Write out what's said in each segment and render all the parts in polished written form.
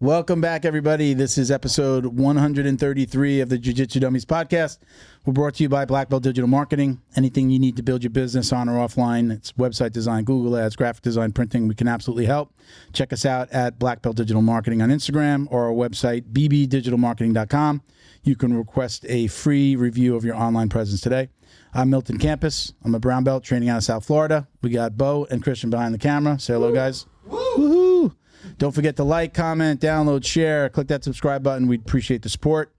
Welcome back, everybody. This is episode 133 of the Jiu-Jitsu Dummies podcast. We're brought to you by Black Belt Digital Marketing. Anything you need to build your business on or offline, it's website design, Google Ads, graphic design, printing, we can absolutely help. Check us out at Black Belt Digital Marketing on Instagram or our website, bbdigitalmarketing.com. You can request a free review of your online presence today. I'm Milton Campus. I'm a brown belt training out of South Florida. We got Bo and Christian behind the camera. Say hello, guys. Woohoo! Don't forget to like, comment, download, share. Click that subscribe button. We'd appreciate the support.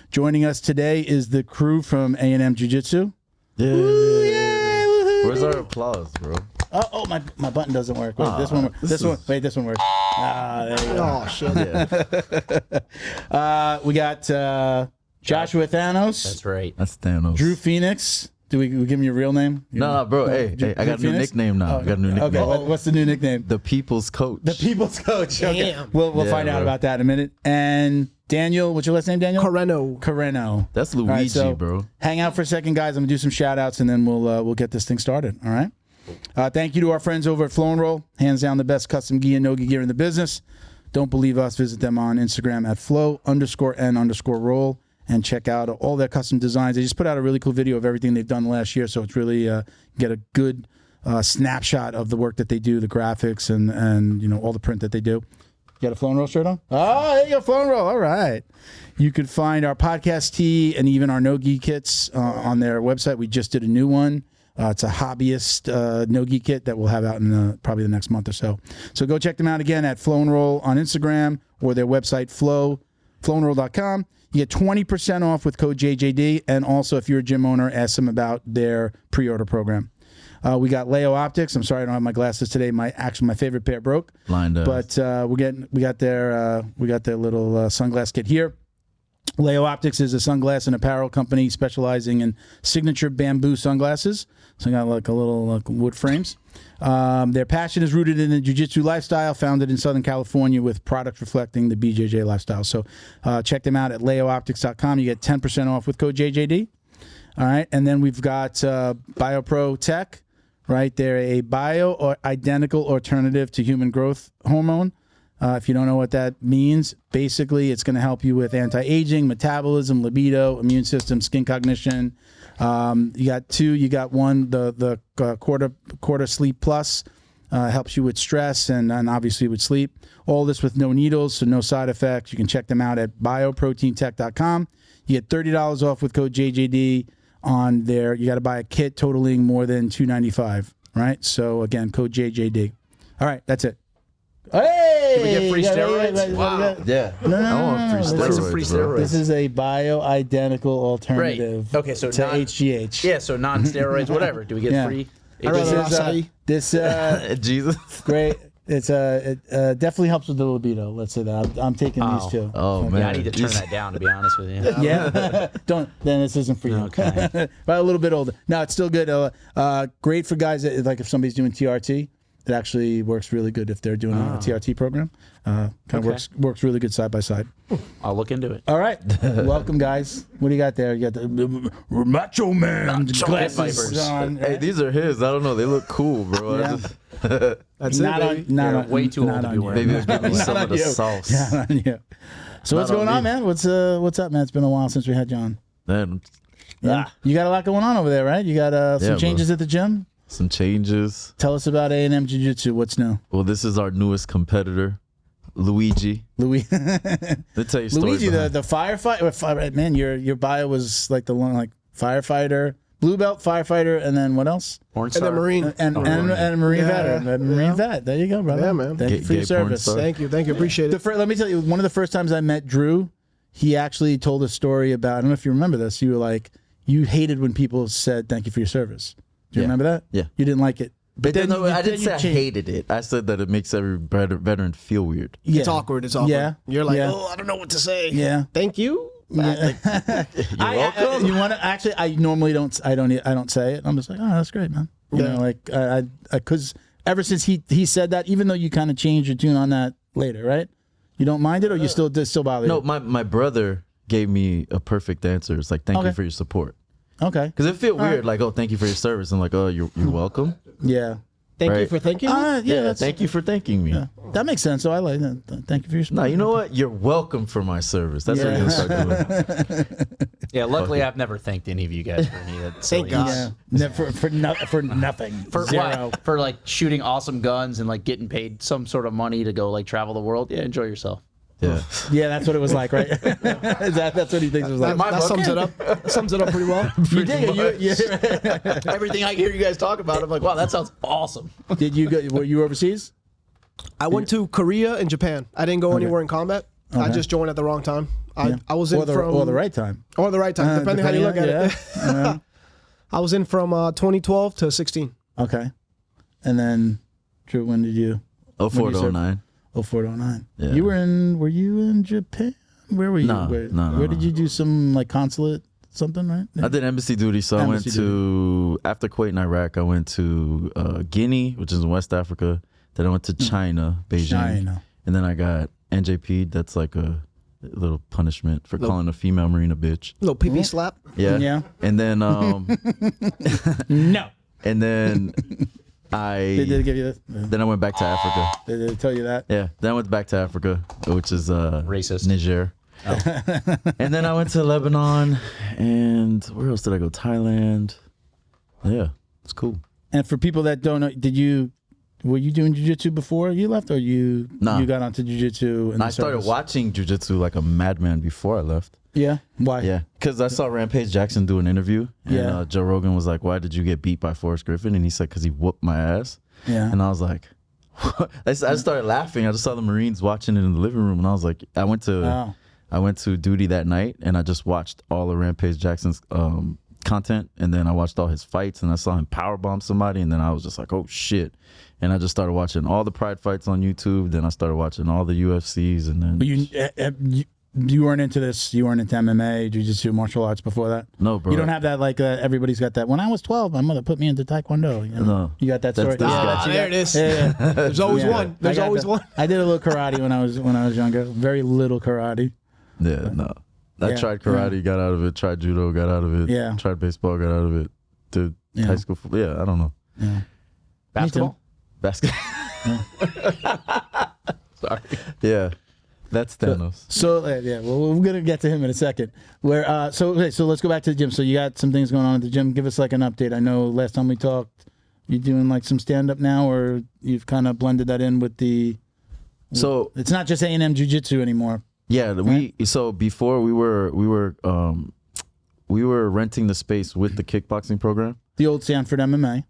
Joining us today is the crew from A M Jiu-Jitsu. Yeah. Woo, yeah, woohoo. Where's our applause, bro? Oh, my button doesn't work. Wait, this one works. This one works. There you go. Oh, shit. Yeah. We got Joshua Thanos. That's right. That's Thanos. Drew Phoenix. Do we give him your real name? No, bro. Hey, I got a new nickname now. I got a new nickname. Okay, what's the new nickname? The People's Coach. The People's Coach. Okay. Damn. We'll find out about that in a minute. And Daniel, what's your last name, Daniel? Carreno. That's Luigi, right, so bro. Hang out for a second, guys. I'm gonna do some shout outs and then we'll get this thing started. All right. Thank you to our friends over at Flow and Roll. Hands down the best custom gi and no-gi gear in the business. Don't believe us? Visit them on Instagram at flow_n_roll. And check out all their custom designs. They just put out a really cool video of everything they've done last year, so it's really get a good snapshot of the work that they do, the graphics, and you know all the print that they do. You got a Flow and Roll shirt on? Oh, there you go, Flow and Roll. All right. You could find our podcast tee and even our no-gi kits on their website. We just did a new one. It's a hobbyist no-gi kit that we'll have out in probably the next month or so. So go check them out again at Flow and Roll on Instagram or their website, flowandroll.com. You get 20% off with code JJD, and also if you're a gym owner, ask them about their pre-order program. We got Leo Optics. I'm sorry I don't have my glasses today. My favorite pair broke. Blind us. But we got their little sunglass kit here. Leo Optics is a sunglass and apparel company specializing in signature bamboo sunglasses. So I got like a little wood frames. Their passion is rooted in the jiu-jitsu lifestyle, founded in Southern California with products reflecting the BJJ lifestyle. So check them out at leooptics.com. You get 10% off with code JJD. All right. And then we've got BioPro Tech, right? They're a bio or identical alternative to human growth hormone. If you don't know what that means, basically it's going to help you with anti-aging, metabolism, libido, immune system, skin cognition. You got two. You got one, the quarter sleep plus helps you with stress and obviously with sleep. All this with no needles, so no side effects. You can check them out at bioproteintech.com. You get $30 off with code JJD on there. You got to buy a kit totaling more than $295, right? So again, code JJD. All right, that's it. Hey! Did we get free steroids? Wow. Yeah. I want free steroids. What's a free steroid? This is a bio-identical alternative Okay, so to HGH. Yeah, so non-steroids, whatever. Do we get free? This Jesus. great. It definitely helps with the libido. Let's say that. I'm taking these two. Oh, man. Yeah, I need to turn that down, to be honest with you. Yeah. Don't. Then this isn't for you. Okay. But a little bit older. No, it's still good. Great for guys that, like if somebody's doing TRT. It actually works really good if they're doing a TRT program. Kind of works really good side by side. I'll look into it. All right. Welcome, guys. What do you got there? You got the Macho Man glasses on. Hey, these are his. I don't know. They look cool, bro. Yeah. That's not it, baby. on, Way too old to be wearing. Maybe give me some of the sauce. Not on you. So what's Not going on on, me. man? What's up, man? It's been a while since we had you on. Man, Yeah. You got a lot going on over there, right? You got some Yeah, changes at the gym? some changes. Tell us about A M Jiu-Jitsu. What's new? Well, this is our newest competitor, Luigi. Luigi, Let's tell you stories. the firefighter. Man, your bio was like the one firefighter, blue belt firefighter, and then what else? Porn And star. the Marine. And a Marine Yeah. veteran. A Marine vet. There you go, brother. Yeah, man. Thank you for your Gay porn service. star. Thank you. Appreciate it. Let me tell you, one of the first times I met Drew, he actually told a story about, I don't know if you remember this, you were like, you hated when people said thank you for your service. Do you Yeah. remember that? Yeah. You didn't like it. But then no, I didn't say I changed. hated it. I said that it makes every veteran feel weird. Yeah. It's awkward. Yeah. You're like, Yeah. oh, I don't know what to say. Yeah. Thank you. Yeah. You're welcome. You want to actually? I normally don't. I don't say it. I'm just like, oh, that's great, man. You Yeah. know, like because ever since he said that, even though you kind of changed your tune on that later, right? You don't mind it, or you still bother No, you? my brother gave me a perfect answer. It's like, thank Okay. you for your support. Okay. Because it felt All weird, right. like, oh, thank you for your service. I'm like, oh, you're welcome. Yeah. Thank you Right. for thanking me. Yeah, Thank you for thanking me. yeah, that makes sense. So I like that. Thank you for your support. No, you know what? You're welcome for my service. That's what you're gonna start doing. Yeah, luckily I've never thanked any of you guys for any of that. Thank silly- God. Yeah, for nothing. For Zero. what? For like shooting awesome guns and like getting paid some sort of money to go like travel the world. Yeah, enjoy yourself. Yeah. Yeah, that's what it was like, right? That's what he thinks it was like. That sums it up. That sums it up pretty well. You did. Everything I hear you guys talk about, I'm like, wow, that sounds awesome. Did you go? Were you overseas? I went to Korea and Japan. I didn't go anywhere in combat. I just joined at the wrong time. I was in or the right time. or the right time, depending how you look at it. Yeah. I was in from 2012 to 16. Okay. And then, Drew, when did you? 04 to 09. 04 to 09. Yeah. Were you in Japan? Where were you? No, where did you do some like consulate something, right? I did embassy duty, so I went Embassy to after Kuwait and Iraq. I went to Guinea, which is in West Africa. Then I went to China, Beijing, China. and then I got NJP. That's like a little punishment for calling a female Marine a bitch. Little pee slap. Yeah, Yeah. And then No. and then They did give you this. then I went back to Africa. Did they tell you that? Yeah, then I went back to Africa, which is Racist. Niger. And then I went to Lebanon, and where else did I go? Thailand. Yeah, it's cool. And for people that don't know, were you doing jiu-jitsu before you left, or you got onto jiu-jitsu? I started watching jiu-jitsu like a madman before I left. Yeah. Why? Yeah, because I saw Rampage Jackson do an interview, and Yeah. Joe Rogan was like, "Why did you get beat by Forrest Griffin?" And he said, "Because he whooped my ass." Yeah. And I was like, I started laughing. I just saw the Marines watching it in the living room, and I was like, I went to duty that night, and I just watched all of Rampage Jackson's content, and then I watched all his fights, and I saw him powerbomb somebody, and then I was just like, oh shit. And I just started watching all the Pride fights on YouTube. Then I started watching all the UFCs, and then. But you weren't into this. You weren't into MMA, jiu-jitsu, martial arts before that. No, bro. You don't have that like everybody's got that. When I was 12, my mother put me into Taekwondo. You know? No. You got that That's story. this guy. that's- There it is. Yeah. There's always Yeah. one. There's I got always that. one. I did a little karate when I was younger. Very little karate. Yeah, no. I Yeah, tried karate, got out of it. Tried judo, got out of it. Yeah. Tried baseball, got out of it. Did Yeah. high school. Yeah, I don't know. Yeah. Basketball? Basketball. Sorry. Yeah, that's Thanos. So well, we're gonna get to him in a second. So let's go back to the gym. So you got some things going on at the gym. Give us like an update. I know last time we talked, you doing like some stand up now, or you've kind of blended that in with the. So It's not just A&M Jiu-Jitsu anymore. yeah, so before we were renting the space with the kickboxing program. The old Stanford MMA.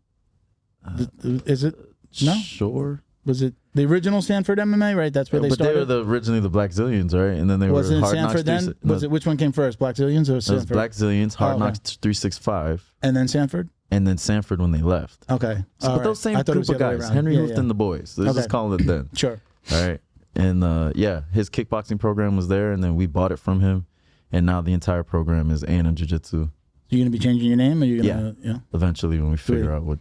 Is it? No? Sure. Was it the original Stanford MMA? Right, that's where they But started. they were originally the Black Zillions, right? And then they Wasn't were it Hard Stanford Knocks. then? Was it which one came first, Black Zillions or It was Stanford? Black Zillions, Hard okay. Knocks 365, And then Stanford. and then Sanford when they left. Okay, So, all but right. those same I thought it group was the of other way guys, around. Henry Yeah, Hooft yeah. and the boys. Let's Okay. just call it then. Sure. All right. And his kickboxing program was there, and then we bought it from him, and now the entire program is A&M Jiu-Jitsu. You gonna be changing your name, or you gonna? Yeah. Eventually, when we figure out what.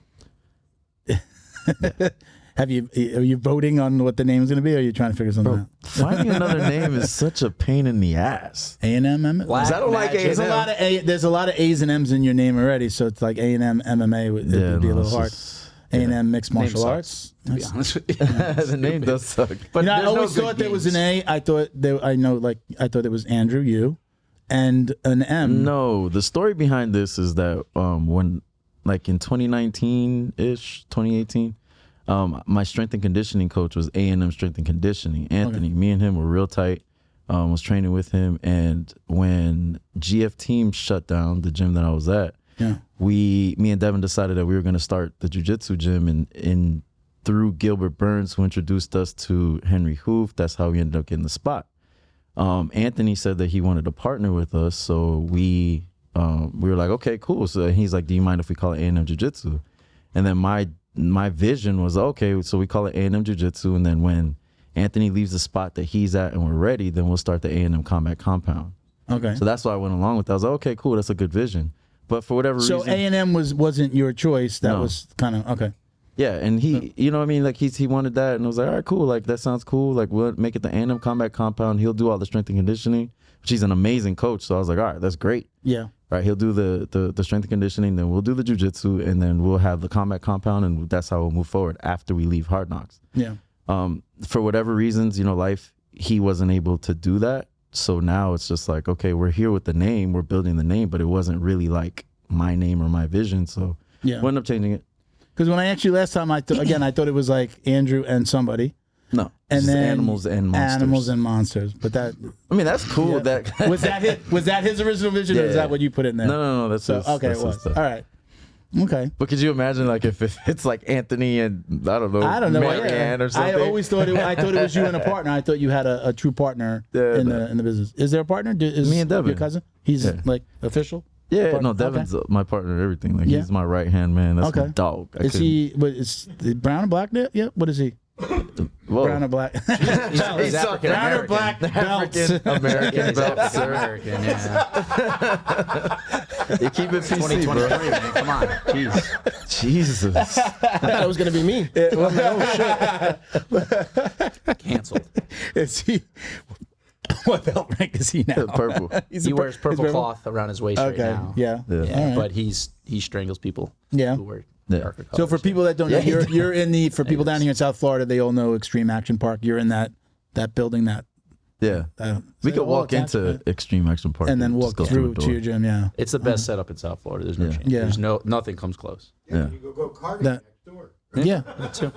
Are you voting on what the name's gonna be, or are you trying to figure something out? Finding another name is such a pain in the ass. A&M MMA. Black I don't like Magic. A&M. There's a lot of A's and M's in your name already, so it's like A&M MMA would be a little it's hard. just- A&M mixed martial sucks, arts. To be honest with you. the name does suck. But I there's no always good thought there was games. an A. I thought Andrew U, and an M. No, the story behind this is that when, like in 2019-ish, 2018, my strength and conditioning coach was A&M Strength and Conditioning. Anthony, me and him were real tight. Was training with him, and when GF Team shut down the gym that I was at, me and Devin decided that we were going to start the jiu-jitsu gym, and through Gilbert Burns, who introduced us to Henry Hooft, that's how we ended up getting the spot. Anthony said that he wanted to partner with us, so we were like, okay, cool. So he's like, do you mind if we call it A&M Jiu-Jitsu? And then my vision was, okay, so we call it A&M Jiu-Jitsu, and then when Anthony leaves the spot that he's at and we're ready, then we'll start the A&M Combat Compound. Okay. So that's why I went along with that. I was like, okay, cool, that's a good vision. But for whatever reason... So A&M wasn't your choice. That No. was kind of, okay. Yeah, and he, you know what I mean? Like, he wanted that, and I was like, all right, cool. Like, that sounds cool. Like, we'll make it the A&M Combat Compound. He'll do all the strength and conditioning, which he's an amazing coach. So I was like, all right, that's great. Yeah. right? He'll do the strength and conditioning, then we'll do the jiu-jitsu, and then we'll have the combat compound, and that's how we'll move forward after we leave Hard Knocks. Yeah. For whatever reasons, life, he wasn't able to do that. So now it's just like, okay, we're here with the name, we're building the name, but it wasn't really like my name or my vision. So we ended up changing it. Because when I asked you last time, I thought it was like Andrew and somebody. No, And then animals and monsters. Animals and monsters. But that that's cool. yeah. That was that his original vision, or is that what you put in there? No, that's so, his, okay. that's It was all right. Okay. But could you imagine like if it's like Anthony and I don't know Marianne or something? I always thought it was you and a partner. I thought you had a true partner in the business. Is there a partner? Is me and Devin, your cousin? He's like official. Yeah, partner? no, Devin's my partner in everything. Like he's my right hand man. That's my dog. Is he? What is brown and black? Yeah. What is he? Whoa. Brown and black. He's African Brown or American. black belts. American belt, African sir. American. Yeah. You keep it PC, 2023, bro. man. Come on. Jeez. Jesus. I thought it was gonna be me. Canceled. Is he? What belt rank is he now? Purple. He wears purple cloth around his waist right now. Yeah. Yeah. Yeah, All right. but he strangles people. Yeah. Who wear Yeah. darker colors. So for people that don't know, you're in the people down here in South Florida, they all know Extreme Action Park. You're in that building that. Yeah. We could walk into Extreme Action Park and then just walk go through the to door. your gym. Yeah. it's the best setup in South Florida. There's no Yeah. change. Yeah. There's nothing comes close. Yeah. You go karting That- next door. Yeah. That too.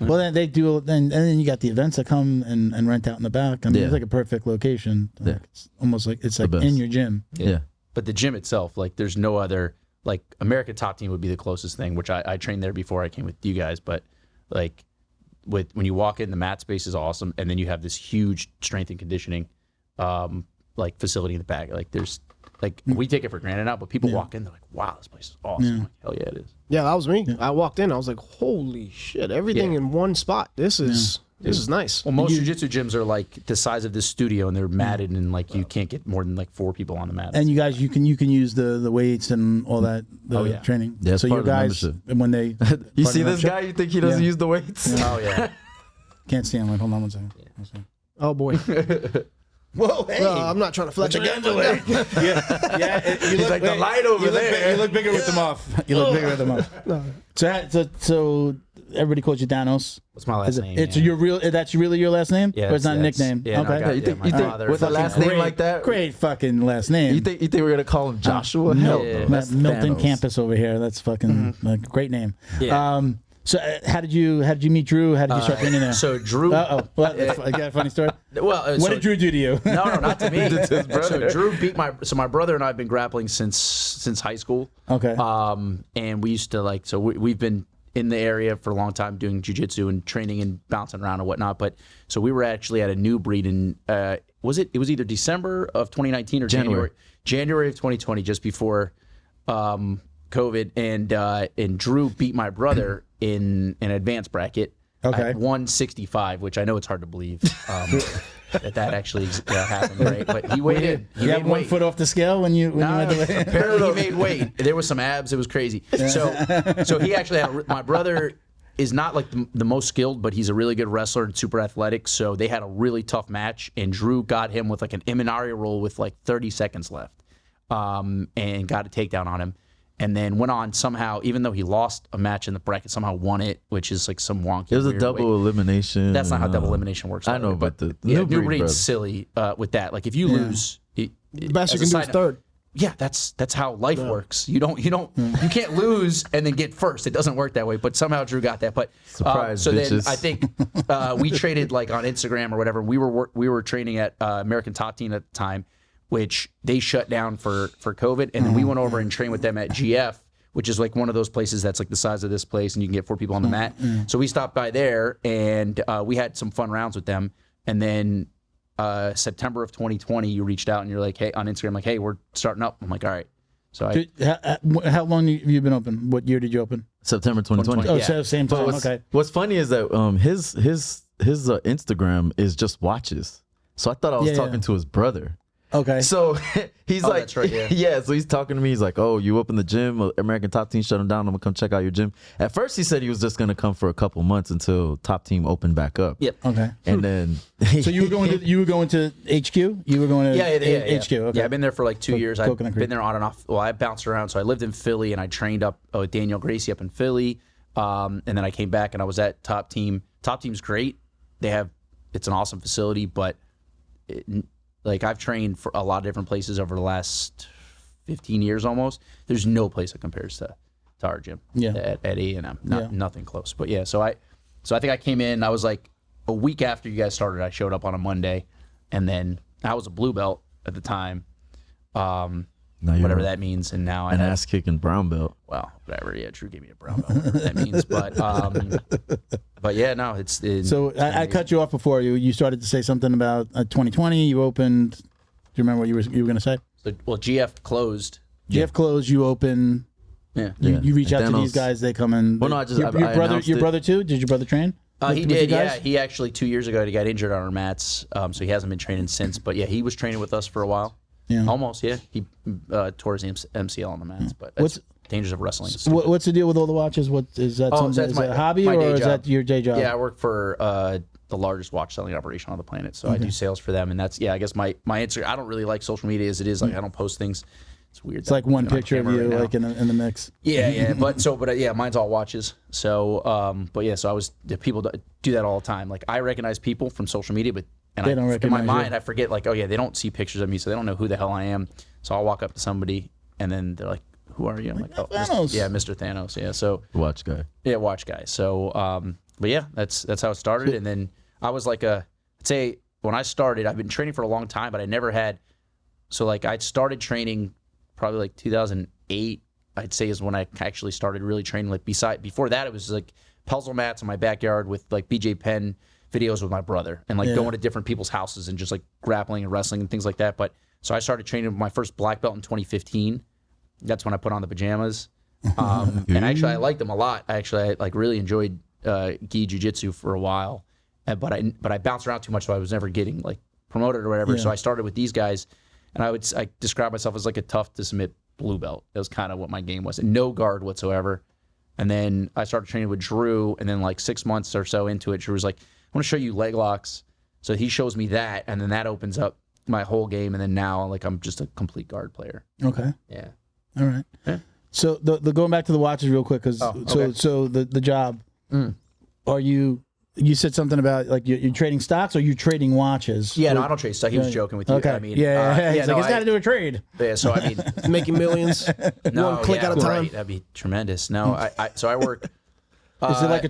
Well, then they do, and then you got the events that come and rent out in the back. I mean, it's like a perfect location. Like, Yeah. It's almost like it's like best. in your gym. Yeah. But the gym itself, like, there's no other. Like, American Top Team would be the closest thing, which I trained there before I came with you guys. But like, when you walk in, the mat space is awesome, and then you have this huge strength and conditioning, like, facility in the back. Like, there's like we take it for granted now, but people walk in, they're like, "Wow, this place is awesome!" I'm like, hell yeah, it is. Yeah, that was me. I walked in, I was like, holy shit, everything in one spot. This is nice. Well, most jiu-jitsu gyms are like the size of this studio, and they're matted, and like you can't get more than like 4 people on the mat. And you guys, you can use the weights and all that training. Yeah, it's so part your of the guys, membership. when they You see this guy? You think he doesn't Yeah. use the weights? Oh yeah. can't stand. Like, hold on one second. Oh boy. Whoa, hey. No, I'm not trying to flex again. You He's like the light over there. You look bigger with them off. You look bigger with them off. So everybody calls you Thanos. What's my last name? It's yeah. your real. That's really your last name. Yeah, or it's not a that's- nickname. Yeah, no, I okay. got it. You think- Yeah, you my think father with a fucking- last name like that? Great fucking last name. You think we were gonna call him Joshua? Hell Yeah. no. Milton That's Thanos. Campus over here. That's fucking like, great name. Yeah. So how did you meet Drew? How did you start training there? So Drew. I got a funny story. Well, What did Drew do to you? No, not to me. It's his brother. So Drew beat my brother and I have been grappling since high school. Okay. And we used to we've been in the area for a long time doing jiu-jitsu and training and bouncing around and whatnot. But so we were actually at a new breed in it was either December of 2019 or January of 2020, just before COVID, and Drew beat my brother in an advanced bracket Okay. at 165, which I know it's hard to believe that actually happened, right? But he waited. He You made have 1 weight. foot off the scale when you had to weigh. Apparently he made weight. There was some abs. It was crazy. So he actually had my brother is not like the most skilled, but he's a really good wrestler and super athletic. So they had a really tough match, and Drew got him with like an Imanari roll with like 30 seconds left, and got a takedown on him. And then went on somehow, even though he lost a match in the bracket, somehow won it, which is like some wonky. It was a weird double way. elimination. That's not how double elimination works. I know, but the new breed, breed's brother. silly with that. Like if you lose, The best you can do is third. Yeah, that's how life works. You can't lose and then get first. It doesn't work that way. But somehow Drew got that. But Surprise, so bitches. then I think we traded like on Instagram or whatever. We were training at American Top Team at the time, which they shut down for COVID, and then we went over and trained with them at GF, which is like one of those places that's like the size of this place, and you can get 4 people on the mat. So we stopped by there, and we had some fun rounds with them. And then September of 2020, you reached out and you're like, hey, on Instagram, like, hey, we're starting up. I'm like, all right. So How long have you been open? What year did you open? September 2020. Oh, Yeah. so same time. Okay. What's funny is that his Instagram is just watches. So I thought I was Yeah, talking yeah. to his brother. Okay. So he's like, that's right, yeah. yeah. So he's talking to me. He's like, oh, you opened the gym. American Top Team shut him down. I'm gonna come check out your gym. At first, he said he was just gonna come for a couple months until Top Team opened back up. Yep. Okay. And then So you were going to HQ? You were going to HQ. Okay. Yeah, I've been there for like 2 years. I've Coconut Creek. been there on and off. Well, I bounced around. So I lived in Philly and I trained up with Daniel Gracie up in Philly. And then I came back and I was at Top Team. Top Team's great. It's an awesome facility, but like I've trained for a lot of different places over the last 15 years almost. There's no place that compares to our gym at A&M. Nothing close. But yeah, so I think I came in, I was like a week after you guys started, I showed up on a Monday, and then I was a blue belt at the time. Whatever that means, and now an ass kicking brown belt. Well, whatever. Yeah, Drew gave me a brown belt, whatever that means. But yeah, no, it's So I cut you off before you started to say something about 2020. You opened. Do you remember what you were going to say? So, well, GF closed. GF closed. You open. Yeah. You reach out Thanos. to these guys. They come in. Well, no, I just your brother too. Did your brother train? He did. Yeah, he actually 2 years ago he got injured on our mats, so he hasn't been training since. But yeah, he was training with us for a while. Yeah. Almost. Yeah, he tore his MCL on the mats. But that's dangers of wrestling. What's the deal with all the watches? What is that? Oh, so is that a hobby or is that your day job? Yeah, I work for the largest watch selling operation on the planet, so I do sales for them, and that's I guess my Instagram. I don't really like social media as it is. Like I don't post things. It's weird. It's like one picture of you, like in the mix. Yeah, but yeah, mine's all watches. So, but yeah, so people do that all the time. Like I recognize people from social media, but they don't recognize in my mind, you. I forget like, oh yeah, they don't see pictures of me, so they don't know who the hell I am. So I'll walk up to somebody, and then they're like, "Who are you?" I'm like, "Oh, Thanos." Mr. Thanos." Yeah, so Watch guy. yeah, watch guy. So, but yeah, that's how it started. And then I was like I'd say when I started, I've been training for a long time, but I never had. So like I started training probably like 2008. I'd say is when I actually started really training. Like before that, it was like puzzle mats in my backyard with like BJ Penn videos with my brother and like going to different people's houses and just like grappling and wrestling and things like that. But so I started training with my first black belt in 2015. That's when I put on the pajamas. And actually I liked them a lot. I like really enjoyed gi jiu-jitsu for a while. But I bounced around too much, so I was never getting like promoted or whatever. So I started with these guys, and I describe myself as like a tough to submit blue belt. That was kind of what my game was. And no guard whatsoever. And then I started training with Drew, and then like 6 months or so into it, Drew was like, I want to show you leg locks. So he shows me that, and then that opens up my whole game. And then now, like, I'm just a complete guard player. Okay. Yeah. All right. Yeah. So the going back to the watches real quick, because so the job, are you said something about like you're trading stocks or you're trading watches? Yeah, no, I don't trade stock. He was joking with you. Okay. I mean, He's like, it's got to do a trade. Yeah, so I mean, Making millions, one click at a time. Right, that'd be tremendous. No, I work. Is it like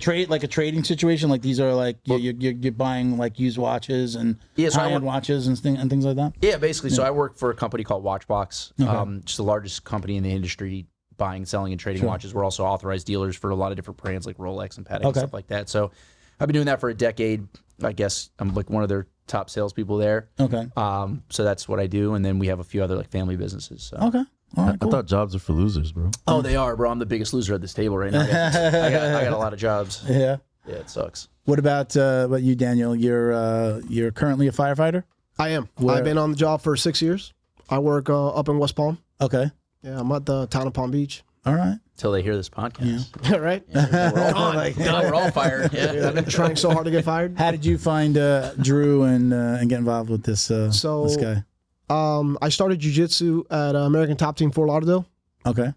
a trading situation? Like these are like you're buying like used watches and high-end watches and things like that? Yeah, basically. So I work for a company called Watchbox, just the largest company in the industry buying, selling, and trading watches. We're also authorized dealers for a lot of different brands like Rolex and Patek and stuff like that. So I've been doing that for a decade. I guess I'm like one of their top salespeople there. Okay. So that's what I do, and then we have a few other like family businesses. So. Okay. All right, cool. I thought jobs are for losers, bro. Oh, they are, bro. I'm the biggest loser at this table right now. I got a lot of jobs. Yeah. Yeah, it sucks. What about you, Daniel? You're currently a firefighter? I am. I've been on the job for 6 years. I work up in West Palm. Okay. Yeah, I'm at the town of Palm Beach. All right. Until they hear this podcast. Yeah. Right? Yeah, we're all gone. We're all fired. Yeah. Dude, I've been trying so hard to get fired. How did you find Drew and get involved with this this guy? I started jiu-jitsu at American Top Team Fort Lauderdale. Okay.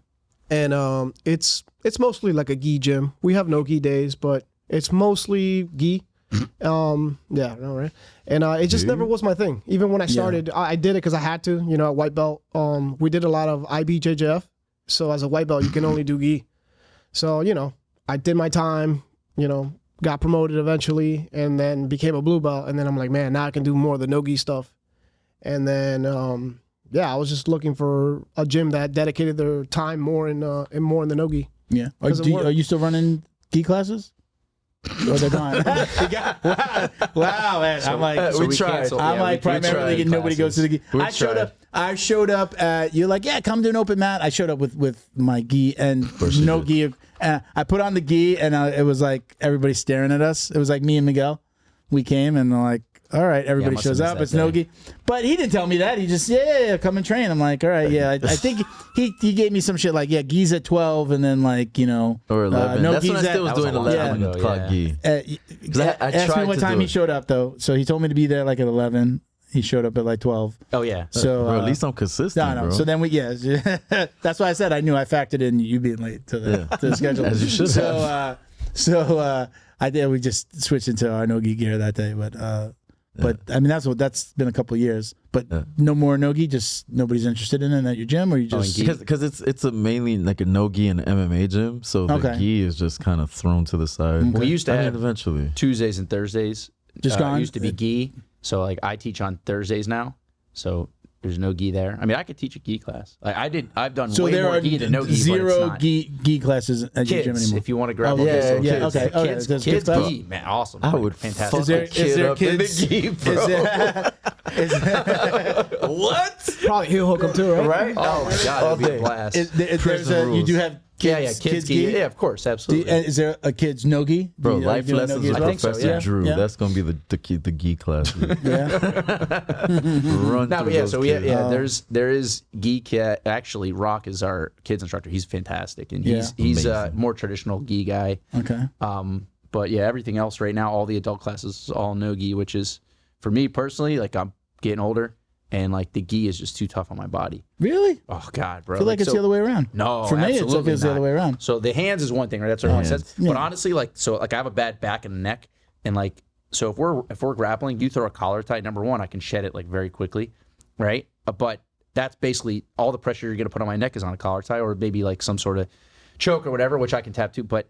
And it's mostly like a gi gym. We have no gi days, but it's mostly gi. Yeah, no, right? And it just never was my thing. Even when I started, I did it because I had to, at white belt. We did a lot of IBJJF. So as a white belt, you can only do gi. So, I did my time, got promoted eventually, and then became a blue belt. And then I'm like, man, now I can do more of the no gi stuff. And then, I was just looking for a gym that dedicated their time more in the no-gi. Yeah. Are you still running gi classes? Or they're gone? Wow, man. So, I'm like, we tried. I'm like primarily nobody goes to the gi. I showed up at, you're like, yeah, come to an open mat. I showed up with my gi and no gi. I put on the gi and it was like everybody staring at us. It was like me and Miguel. We came and like, all right, everybody must have shows missed up. that It's day. no-gi. But he didn't tell me that. He just, come and train. I'm like, all right, yeah. I think he gave me some shit like, gi's at 12 and then like, Or 11. no That's when I gi's still was that was doing a long 11 time ago, o'clock yeah. gi. I ask me tried what to time do he it. showed up, though. So he told me to be there like at 11. He showed up at like 12. Oh yeah. So Bro, at least I'm consistent, no. bro. So then that's why I said I knew I factored in you being late to the schedule. As you should have. I did. We just switched into our no-gi gear that day, but I mean that's been a couple of years. But no more no-gi. Just nobody's interested in it at your gym, or you just because it's a mainly like a no-gi and MMA gym, so the gi is just kind of thrown to the side. We used to have eventually Tuesdays and Thursdays. Just gone? It used to be gi. So like I teach on Thursdays now. So there's no gi there. I mean, I could teach a gi class. Like I've done So way there more are gi than no gi. zero but it's not. gi classes at your gym Kids, anymore. if you want to grab Oh, one, yeah, so yeah, kids, okay, okay, kids, there's kids kids gi, man, awesome. I would fantastic. Is there kids? gi, bro? What? Probably he'll hook him too, right? Right? Oh my god, it'd be a blast. You do have kids gi. Yeah, of course, absolutely. Is there a kids no gi? Bro, life doing lessons no-gi with as well? think so, Professor yeah. Drew. Yeah. That's gonna be the gi class. Yeah. Run No, through but yeah, those so kids. there is gi. Actually, Rock is our kids instructor. He's fantastic, and he's a more traditional gi guy. Okay. But yeah, everything else right now, all the adult classes, is all no gi, which is for me personally, like I'm getting older, and like the gi is just too tough on my body. Really? Oh God, bro! I feel like it's the other way around. No, for me, absolutely it's the not. other way around. So the hands is one thing, right? That's what everyone says. Yeah. But honestly, like I have a bad back and neck, and like so if we're grappling, you throw a collar tie. Number one, I can shed it like very quickly, right? But that's basically all the pressure you're gonna put on my neck is on a collar tie, or maybe like some sort of choke or whatever, which I can tap to. But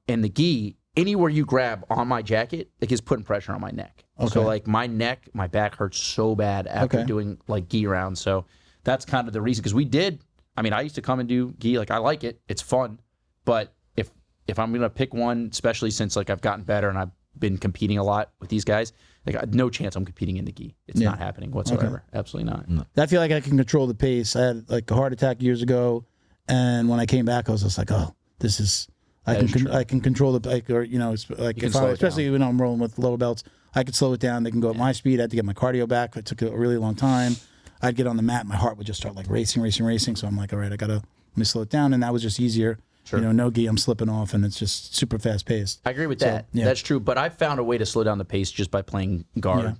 in the gi, anywhere you grab on my jacket, like is putting pressure on my neck. Okay. So like my neck, my back hurts so bad after doing like gi rounds. So that's kind of the reason, because I used to come and do gi. Like I like it, it's fun, but if I'm gonna pick one, especially since like I've gotten better and I've been competing a lot with these guys, like no chance I'm competing in the gi. It's not happening whatsoever. Absolutely not. No. I feel like I can control the pace. I had like a heart attack years ago, and when I came back, I was just like, oh, this is. I can control the like, or it's like if I, especially when I'm rolling with lower belts, I could slow it down. They can go at my speed. I had to get my cardio back. It took a really long time. I'd get on the mat, my heart would just start like racing. So I'm like, all right, let me slow it down, and that was just easier. Sure. No gi, I'm slipping off, and it's just super fast paced. I agree with that. Yeah. That's true. But I found a way to slow down the pace just by playing guard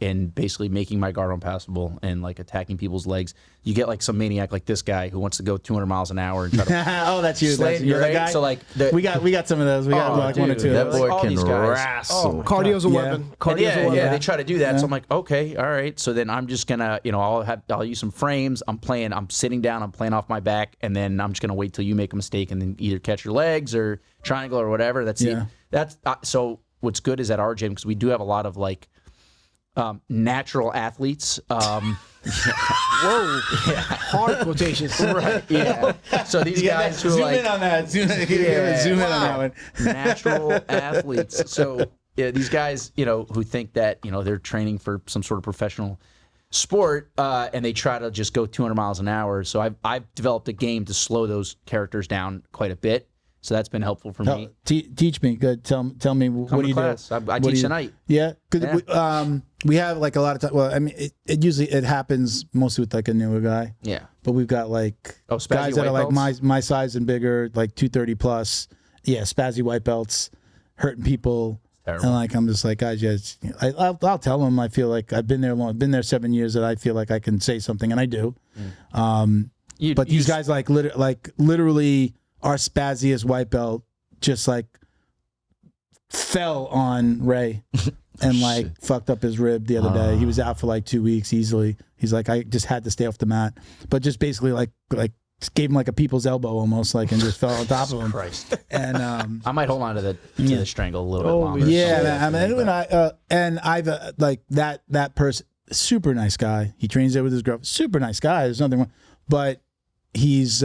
and basically making my guard unpassable and like attacking people's legs. You get like some maniac like this guy who wants to go 200 miles an hour and try to oh, that's you. slam you, You're right? the guy. So like we got some of those. We got like one or two. That of those. boy all can these guys. wrestle. Cardio's a Yeah. weapon. And Cardio's a weapon. they try to do that. So I'm like, okay, all right. So then I'm just gonna, I'll use some frames. I'm sitting down, I'm playing off my back, and then I'm just gonna wait till you make a mistake and then either catch your legs or triangle or whatever. So what's good is at our gym, because we do have a lot of like natural athletes. Whoa. Hard quotations. Right. Yeah. So these guys who zoom like in on that. Zoom in on that one. natural athletes. So these guys, who think that they're training for some sort of professional sport, and they try to just go 200 miles an hour. So I've developed a game to slow those characters down quite a bit. So that's been helpful for me. Teach me. Good. Tell me what do you class. do? I teach tonight. Yeah, because we have like a lot of time. Well, I mean, it usually happens mostly with like a newer guy. Yeah. But we've got like Spazzy guys that are white like belts? my size and bigger, like 230 plus. Yeah, spazzy white belts, hurting people. Terrible. And like I'm just like, guys, I'll tell them. I feel like I've been there long, been there 7 years, that I feel like I can say something, and I do. But these guys like literally. Our spazziest white belt just like fell on Ray and like fucked up his rib the other day. He was out for like 2 weeks easily. He's like, I just had to stay off the mat, but just basically like gave him like a people's elbow almost, like, and just fell on top of him. Christ. And I might hold on to the strangle a little bit longer. yeah, man, I've like that person, super nice guy. He trains there with his girlfriend. Super nice guy. There's nothing wrong, but he's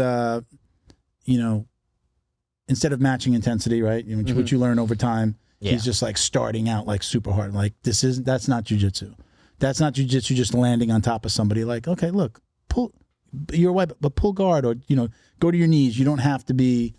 instead of matching intensity, right? Which you learn over time. Yeah. He's just like starting out like super hard. Like that's not jiu-jitsu. That's not jiu-jitsu just landing on top of somebody. Like, okay, look, pull your white, but pull guard, or go to your knees. You don't have to be,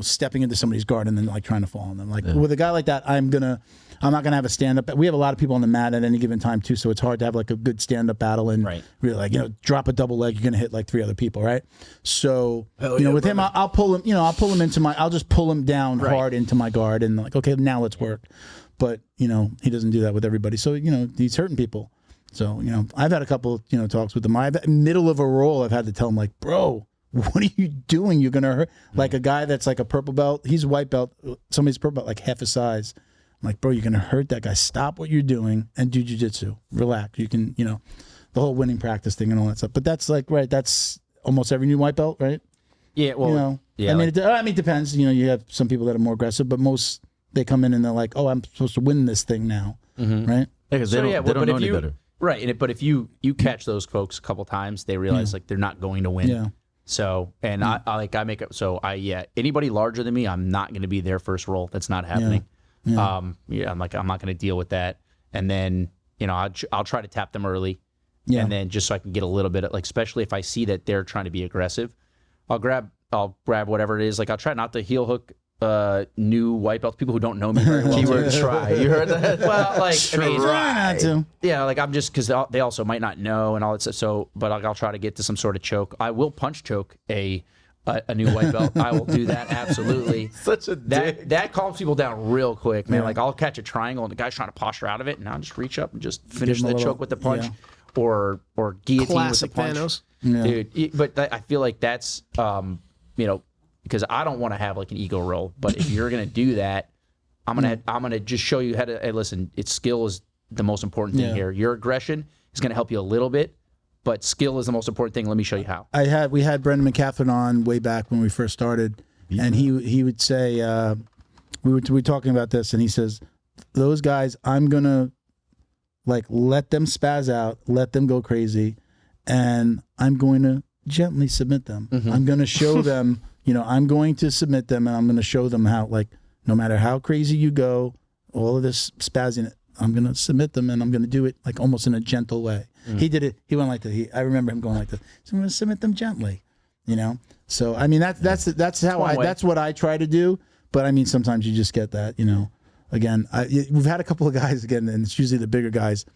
stepping into somebody's guard and then like trying to fall on them. Like with a guy like that, I'm not gonna have a stand up. We have a lot of people on the mat at any given time too, so it's hard to have like a good stand up battle and really like drop a double leg, you're gonna hit like 3 other people, right? So with him, I'll pull him. I'll pull him into I'll just pull him down hard into my guard and like, okay, now let's work. But he doesn't do that with everybody. So he's hurting people. So I've had a couple talks with him. Middle of a roll, I've had to tell him like, bro, what are you doing? You're gonna hurt. Like a guy that's like a purple belt, he's a white belt. Somebody's purple belt, like half his size. I'm like, bro, you're gonna hurt that guy. Stop what you're doing and do jiu-jitsu. Relax. You can, the whole winning practice thing and all that stuff. But that's like that's almost every new white belt, right? Yeah. Well, I mean, it depends. You have some people that are more aggressive, but most they come in and they're like, oh, I'm supposed to win this thing now, right? Because they don't know any better. Right. But if you catch those folks a couple times, they realize like they're not going to win. Yeah. So, and I make it, anybody larger than me, I'm not going to be their first roll. That's not happening. I'm not going to deal with that. And then, I'll try to tap them early. Yeah. And then just so I can get a little bit of, like, especially if I see that they're trying to be aggressive, I'll grab whatever it is. Like, I'll try not to heel hook new white belts, people who don't know me very well. Keyword try. You heard that? Well, like, try not to. Yeah, like I'm just, because they also might not know and all that stuff. So, but I'll try to get to some sort of choke. I will punch choke a new white belt. I will do that, absolutely. Such a dick. That calms people down real quick, man. Like I'll catch a triangle and the guy's trying to posture out of it, and I'll just reach up and just finish the choke with the punch, or guillotine Classic with the punch. Thanos. Yeah. Dude, but I feel like that's because I don't want to have like an ego roll. But if you're gonna do that, I'm gonna just show you how to. Hey, listen, skill is the most important thing here. Your aggression is gonna help you a little bit, but skill is the most important thing. Let me show you how. We had Brendan McCaffrey on way back when we first started, and he would say we were talking about this, and he says those guys, I'm gonna like let them spaz out, let them go crazy, and I'm going to gently submit them. I'm going to show them. I'm going to submit them, and I'm going to show them how, like, no matter how crazy you go, all of this spazzing, I'm going to submit them, and I'm going to do it like almost in a gentle way. He did it. He went like that. I remember him going like this. So I'm going to submit them gently, So I mean that's what I try to do. But I mean sometimes you just get that, Again, we've had a couple of guys again, and it's usually the bigger guys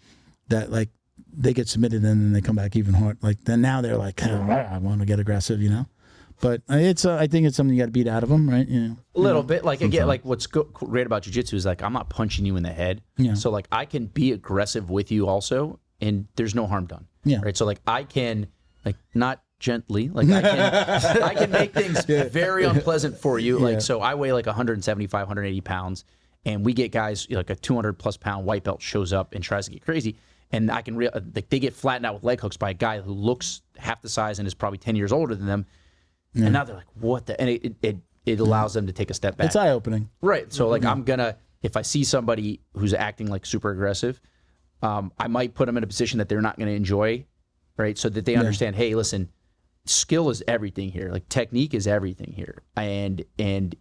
that like they get submitted and then they come back even hard. Like then now they're like, I want to get aggressive, But I think it's something you got to beat out of them, right? A little bit. Like again, like what's great about jiu-jitsu is like I'm not punching you in the head. Yeah. So like I can be aggressive with you also, and there's no harm done. Yeah. Right. So like I can like not gently, like I can make things very unpleasant for you. Like so I weigh like 175, 180 pounds, and we get guys like a 200+ pound white belt shows up and tries to get crazy. And I can like they get flattened out with leg hooks by a guy who looks half the size and is probably 10 years older than them. And now they're like, what the? And it allows them to take a step back. It's eye-opening. Right. So, like, if I see somebody who's acting, like, super aggressive, I might put them in a position that they're not going to enjoy, right? So that they understand, hey, listen, skill is everything here. Like, technique is everything here. And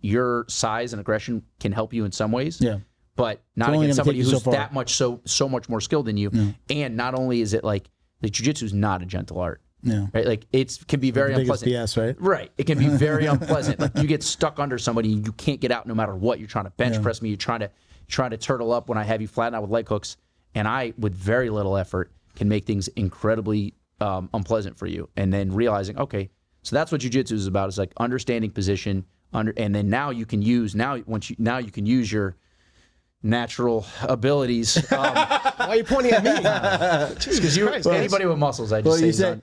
your size and aggression can help you in some ways. Yeah. But not against somebody who's that much, so much more skilled than you. Yeah. And not only is it, like, jiu-jitsu is not a gentle art. Yeah. Right. Like it can be very unpleasant. BS, right? Right. It can be very unpleasant. Like you get stuck under somebody and you can't get out no matter what. You're trying to bench press me. You're trying to turtle up when I have you flatten out with leg hooks. And I, with very little effort, can make things incredibly unpleasant for you. And then realizing, okay, so that's what jiu-jitsu is about. It's like understanding position and then now you can use your natural abilities. Why are you pointing at me? Because anybody with muscles, I just say.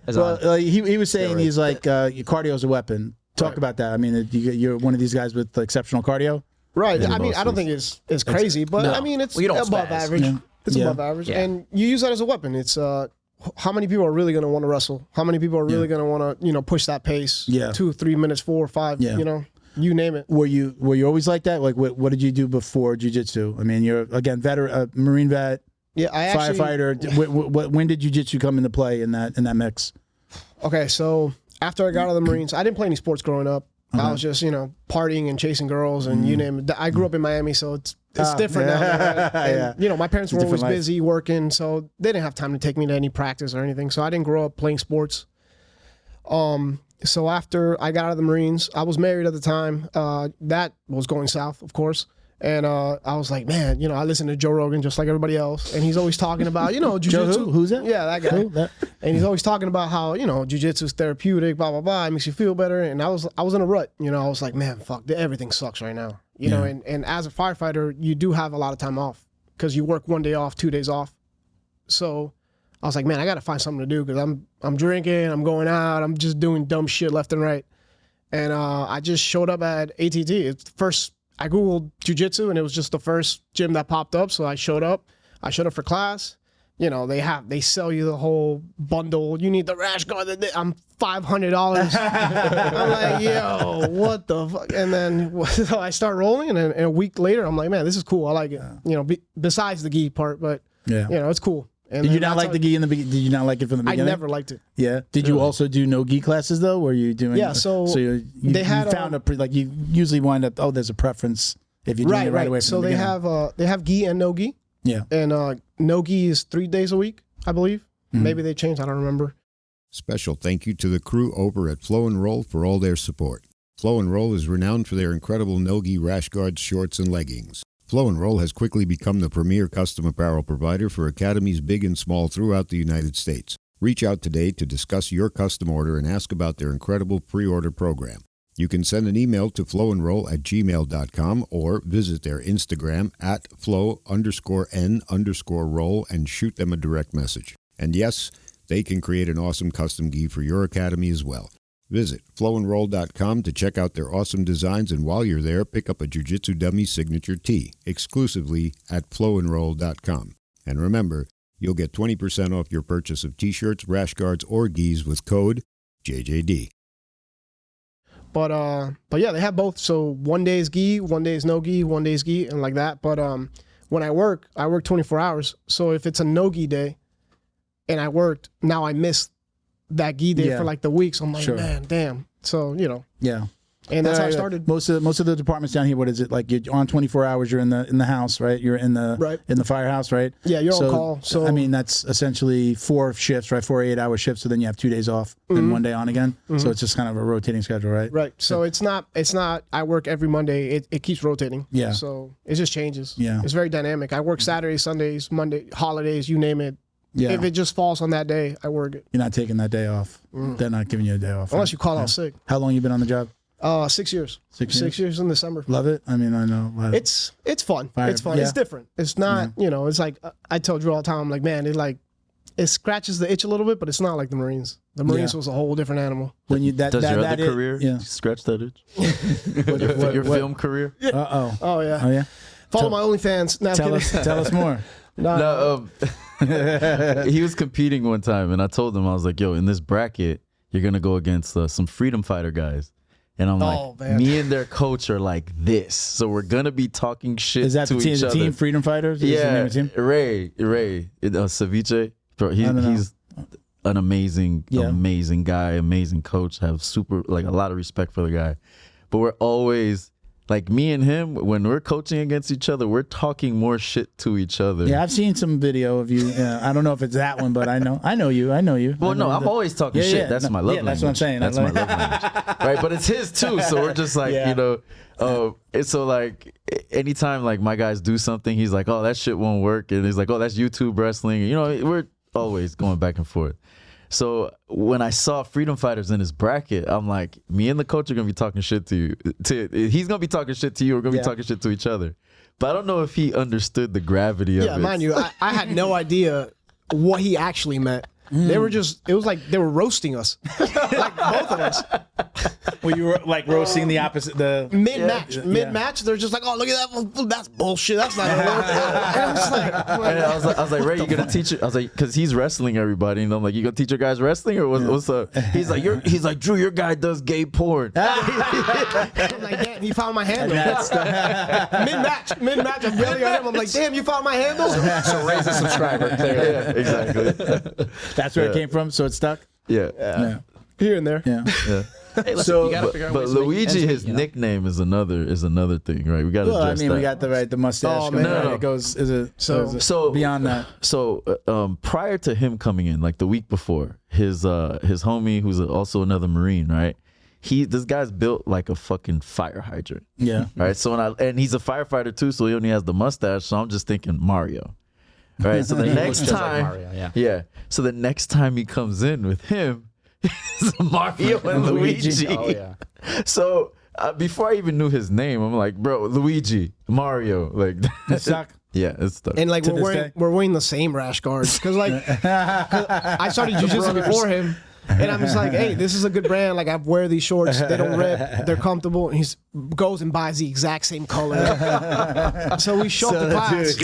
He was saying he's like cardio is a weapon. Talk about that. I mean, you're one of these guys with exceptional cardio. Right. I mean, I don't think it's crazy, but I mean, it's above average. Yeah. It's above average, and you use that as a weapon. It's how many people are really going to want to wrestle? How many people are really going to want to push that pace? 2, 3 minutes, 4 or 5. You name it. Were you always like that? Like, what did you do before jiu-jitsu? I mean, you're again veteran, Marine vet, firefighter. When did jiu-jitsu come into play in that mix? Okay, so after I got out of the Marines, I didn't play any sports growing up. I was just partying and chasing girls and you name it. I grew up in Miami, so it's different now. And, my parents were always busy working, so they didn't have time to take me to any practice or anything. So I didn't grow up playing sports. So after I got out of the Marines, I was married at the time. That was going south, of course. And I was like, man, I listen to Joe Rogan just like everybody else. And he's always talking about, jiu-jitsu. Who's that? Yeah, that guy. And he's always talking about how, jiu-jitsu is therapeutic, blah, blah, blah. It makes you feel better. And I was in a rut. I was like, man, fuck, everything sucks right now. And as a firefighter, you do have a lot of time off because you work 1 day off, 2 days off. So I was like, man, I got to find something to do because I'm drinking, I'm going out, I'm just doing dumb shit left and right. And I just showed up at ATT. It's the first, I Googled jiu-jitsu and it was just the first gym that popped up. So I showed up for class. They sell you the whole bundle. You need the rash guard. I'm $500. I'm like, yo, what the fuck? And then so I start rolling and then a week later, I'm like, man, this is cool. I like it. Besides the gi part, but it's cool. And did you not like the gi in the beginning? Did you not like it from the beginning? I never liked it. Yeah. Did you also do no gi classes though? Were you doing? Yeah. So they found you usually wind up. Oh, there's a preference if you're doing it right away. From so the they have gi and no gi. Yeah. And no gi is 3 days a week, I believe. Mm-hmm. Maybe they changed. I don't remember. Special thank you to the crew over at Flow and Roll for all their support. Flow and Roll is renowned for their incredible no-gi rash guards, shorts, and leggings. Flow and Roll has quickly become the premier custom apparel provider for academies big and small throughout the United States. Reach out today to discuss your custom order and ask about their incredible pre-order program. You can send an email to flowandroll@gmail.com or visit their Instagram at flow_n_roll and shoot them a direct message. And yes, they can create an awesome custom gi for your academy as well. Visit flowandroll.com to check out their awesome designs, and while you're there, pick up a Jiu-Jitsu Dummy signature tee exclusively at flowandroll.com. And remember, you'll get 20% off your purchase of t-shirts, rash guards, or gis with code JJD. But yeah, they have both. So 1 day is gi, 1 day is no gi, 1 day is gi, and like that. But when I work 24 hours. So if it's a no gi day and I worked, now I missed that gi day for like the week. So I'm like, man, damn. So, Yeah. And that's how I started. Most of the departments down here, what is it like? You're on 24 hours. You're in the house, right? You're in the firehouse, right? Yeah, you're on call. So I mean, that's essentially 4 shifts, right? 4 8-hour shifts. So then you have 2 days off, then 1 day on again. Mm-hmm. So it's just kind of a rotating schedule, right? Right. So it's not. I work every Monday. It keeps rotating. Yeah. So it just changes. Yeah. It's very dynamic. I work Saturdays, Sundays, Monday, holidays, you name it. Yeah. If it just falls on that day, I work it. You're not taking that day off. They're not giving you a day off. Unless you call out sick. How long you been on the job? 6 years. 6 years in December. Love it. I mean, I know. It's fun. It's fun. Yeah. It's different. It's not, it's like, I tell Drew all the time, I'm like, man, it scratches the itch a little bit, but it's not like the Marines. The Marines was a whole different animal. When you does your other career scratch that itch? your film career? Uh-oh. Oh, yeah. Oh, yeah? Follow my OnlyFans. No, tell us more. He was competing one time, and I told him, I was like, yo, in this bracket, you're going to go against some freedom fighter guys. And I'm like, me and their coach are like this. So we're going to be talking shit to each other. Is that the team Freedom Fighters? Yeah. Ray, Ceviche. Bro, he's an amazing guy, amazing coach. Have a lot of respect for the guy. But we're always, like me and him, when we're coaching against each other, we're talking more shit to each other. Yeah, I've seen some video of you. I don't know if it's that one, but I know you. Well, no, I'm always talking shit. That's my love language. That's what I'm saying. That's my love language. Right, but it's his too. So we're just like, so like anytime like my guys do something, he's like, oh, that shit won't work. And he's like, oh, that's YouTube wrestling. We're always going back and forth. So when I saw freedom fighters in his bracket, I'm like, me and the coach are going to be talking shit to you. He's going to be talking shit to you. We're going to be talking shit to each other. But I don't know if he understood the gravity of it. Yeah, mind you, I had no idea what he actually meant. They were it was like they were roasting us. Like both of us. Well, you were like roasting the opposite, mid-match, they're just like, oh, look at that, that's bullshit, that's not gonna work. And I was like, Ray, you gonna teach it? I was like, because he's wrestling everybody, and I'm like, you gonna teach your guys wrestling, or what's up? He's like, Drew, your guy does gay porn. I'm like, damn, he found my handle. Mid-match, I'm yelling at him. I'm like, damn, you found my handle. So raise a subscriber. Yeah, exactly. That's where it came from. So it stuck. Yeah. Here and there. Yeah. Hey, listen, So- you gotta figure out But ways to make Luigi, ends meet, his you know? nickname is another thing, right? We got to Well, I address mean, that. we got the mustache. Oh, going, man. right? No. It goes is it So- beyond that. So prior to him coming in, like the week before, his homie, who's also another Marine, right? This guy's built like a fucking fire hydrant. Yeah. Right. So and he's a firefighter too, so he only has the mustache. So I'm just thinking Mario. Right. So the He next looks just like time, Mario, yeah. So the next time he comes in with him, it's Mario and Luigi. Oh yeah. So before I even knew his name, I'm like, bro, Luigi, Mario, like, It suck. yeah, it's stuck. And like To this we're day? wearing the same rash guards because like 'cause I started jujitsu before him, and I'm just like, hey, this is a good brand. Like I wear these shorts, they don't rip, they're comfortable. And he goes and buys the exact same color. So we show up to class.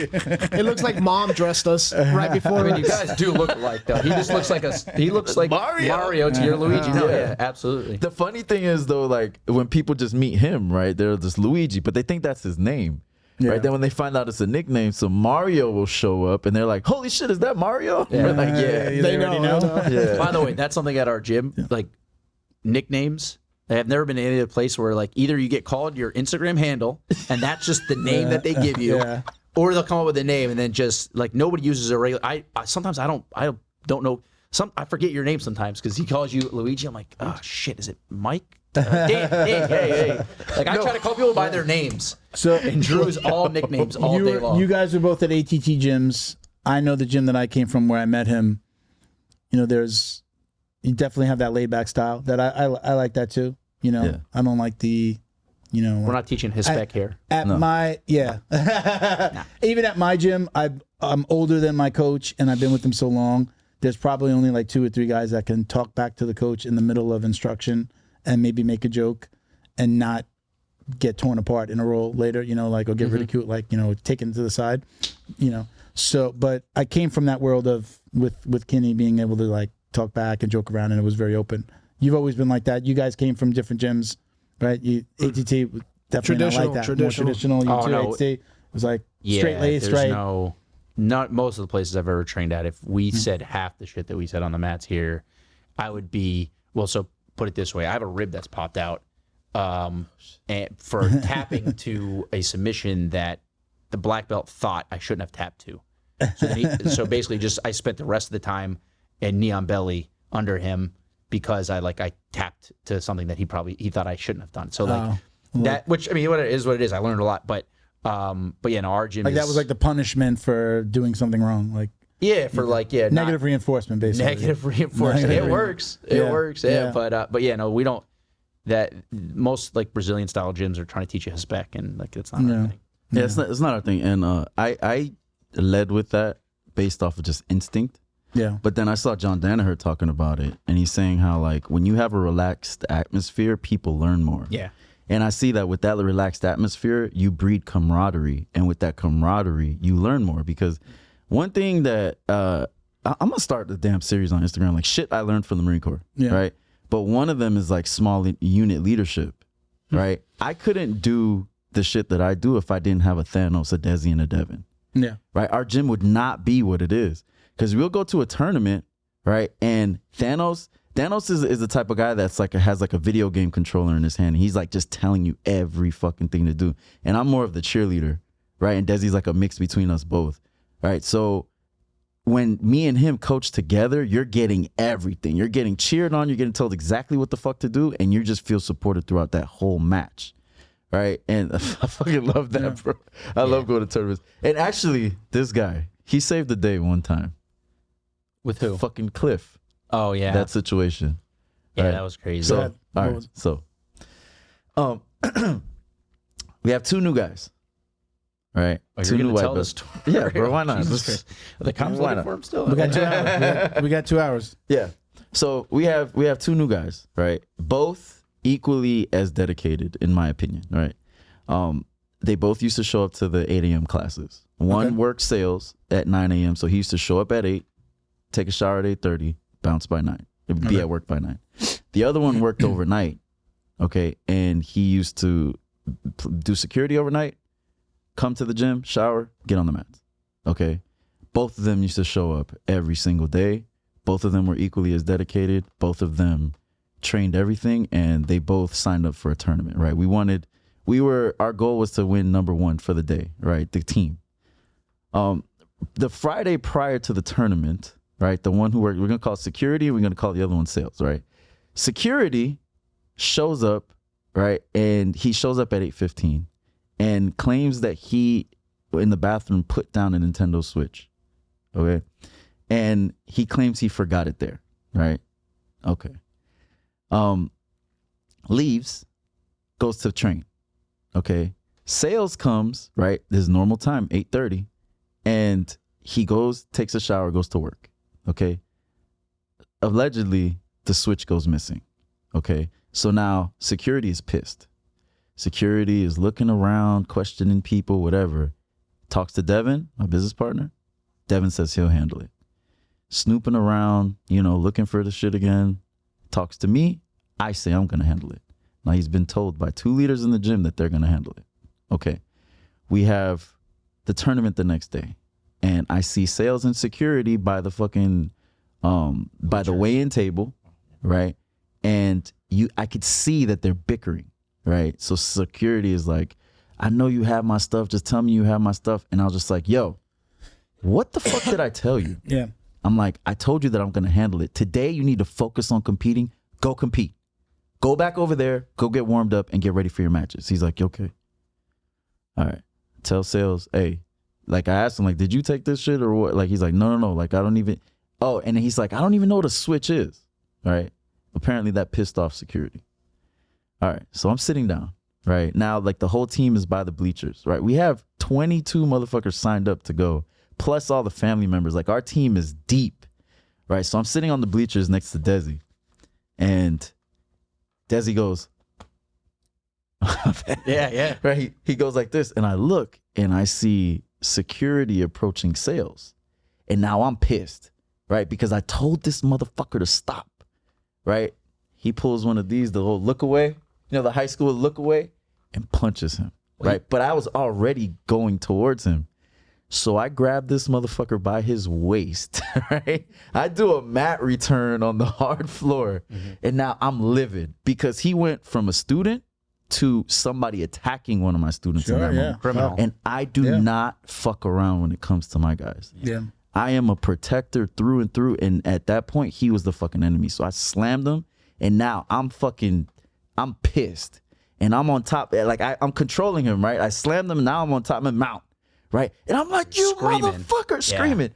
It looks like mom dressed us right before. I mean, you guys do look alike though. He just looks like Mario to your Luigi. No, yeah, absolutely. The funny thing is though, like when people just meet him, right? They're just Luigi, but they think that's his name. Yeah. Right. Then when they find out it's a nickname, so Mario will show up and they're like, holy shit, is that Mario? Yeah. We're like, They they already know. yeah. By the way, that's something at our gym, like nicknames. I have never been in any other place where like either you get called your Instagram handle and that's just the name that they give you, Yeah. or they'll come up with a name and then just like nobody uses a regular. I sometimes I don't know. I forget your name sometimes because he calls you Luigi. I'm like, oh shit, is it Mike? Hey. Like I try to call people by their names. So And Drew's all nicknames all day long. You guys are both at ATT gyms. I know the gym that I came from where I met him. You know, you definitely have that laid back style that I like that too. You know, Yeah. I don't like the, you know. We're not teaching his spec here. At my even at my gym, I'm older than my coach, and I've been with him so long. There's probably only like 2 or 3 guys that can talk back to the coach in the middle of instruction and maybe make a joke and not get torn apart in a roll later. You know, like or get ridiculed, like taken to the side. You know, so but I came from that world of with Kenny being able to like talk back and joke around, and it was very open. You've always been like that. You guys came from different gyms, right? ATT was definitely not like that. More traditional. You too, no. ATT it was like Yeah, straight laced, there's right? Not most of the places I've ever trained at. If we said half the shit that we said on the mats here, I would be so. Put it this way: I have a rib that's popped out, and for tapping to a submission that the black belt thought I shouldn't have tapped to. So basically, I spent the rest of the time in knee on belly under him because I tapped to something that he thought I shouldn't have done. So that, which I mean, what it is. I learned a lot, but yeah, no, our gym Like that was like the punishment for doing something wrong, like negative reinforcement, basically. negative reinforcement. It works. It Yeah. works. Yeah. But yeah, no, we don't. That most like Brazilian style gyms are trying to teach you spec, and like it's not our thing. Yeah, it's not our thing. And I led with that based off of just instinct. Yeah. But then I saw John Danaher talking about it, and he's saying how like when you have a relaxed atmosphere, people learn more. Yeah. And I see that with that relaxed atmosphere, you breed camaraderie, and with that camaraderie, you learn more. Because one thing that I'm gonna start the damn series on Instagram, like shit I learned from the Marine Corps, right? But one of them is like small unit leadership, right? I couldn't do the shit that I do if I didn't have a Thanos, a Desi, and a Devin. Yeah. Right? Our gym would not be what it is. Because we'll go to a tournament, right? And Thanos is the type of guy that's like has like a video game controller in his hand. And he's like just telling you every fucking thing to do. And I'm more of the cheerleader, right? And Desi's like a mix between us both, right? So when me and him coach together, you're getting everything. You're getting cheered on. You're getting told exactly what the fuck to do. And you just feel supported throughout that whole match, right? And I fucking love that, bro. I love going to tournaments. And actually, this guy, he saved the day one time. With who? Fucking Cliff. Oh yeah. That situation. Yeah, right? that was crazy. So, all right. So, we have 2 new guys. Right? Oh, 2 you're new gonna tell white this belts. story? Yeah, bro. Why not? Jesus Christ. Are the cops Why looking not? for him still? We got 2 hours. We got 2 hours. Yeah. So we have 2 new guys, right? Both equally as dedicated, in my opinion, right? They both used to show up to the 8 a.m. classes. One worked sales at 9 a.m., so he used to show up at 8, take a shower at 8:30, bounce by 9. Be at work by 9. The other one worked overnight, okay? And he used to do security overnight, come to the gym, shower, get on the mats, okay? Both of them used to show up every single day. Both of them were equally as dedicated. Both of them trained everything, and they both signed up for a tournament, right? Our goal was to win number 1 for the day, right? The team. The Friday prior to the tournament, right? The one who we're going to call security, we're going to call the other one sales, right? Security shows up, right? And he shows up at 8:15 and claims that he, in the bathroom, put down a Nintendo Switch, okay? And he claims he forgot it there, right? Okay. Leaves, goes to train, okay? Sales comes, right? His normal time, 8:30, and he goes, takes a shower, goes to work, okay? Allegedly, the switch goes missing, okay? So now security is pissed. Security is looking around, questioning people, whatever. Talks to Devin, my business partner. Devin says he'll handle it. Snooping around, looking for the shit again. Talks to me. I say I'm going to handle it. Now he's been told by 2 leaders in the gym that they're going to handle it. Okay. We have the tournament the next day. And I see sales and security by the fucking, by the weigh-in table, right? And I could see that they're bickering, right? So security is like, I know you have my stuff. Just tell me you have my stuff. And I was just like, yo, what the fuck did I tell you? Yeah. I'm like, I told you that I'm going to handle it. Today, you need to focus on competing. Go compete. Go back over there. Go get warmed up and get ready for your matches. He's like, okay. All right. Tell sales, hey, like I asked him, like, did you take this shit or what? Like, he's like, no. Like, I don't even. Oh, and then he's like, I don't even know what a switch is. All right. Apparently that pissed off security. All right. So I'm sitting down. Right now, like the whole team is by the bleachers, right? We have 22 motherfuckers signed up to go, plus all the family members. Like our team is deep, right? So I'm sitting on the bleachers next to Desi, and Desi goes, yeah. Right? He goes like this, and I look and I see security approaching sales, and now I'm pissed, right? Because I told this motherfucker to stop, right? He pulls one of these, the whole look away, the high school look away, and punches him, right? But I was already going towards him. So I grabbed this motherfucker by his waist, right? I do a mat return on the hard floor, and now I'm livid because he went from a student to somebody attacking one of my students in that moment. Criminal. And I do not fuck around when it comes to my guys. Yeah. I am a protector through and through, and at that point, he was the fucking enemy. So I slammed him, and now I'm pissed. And I'm on top, like I'm controlling him, right? I slammed him, and now I'm on top of him, mount, right? And I'm like, you motherfucker, screaming.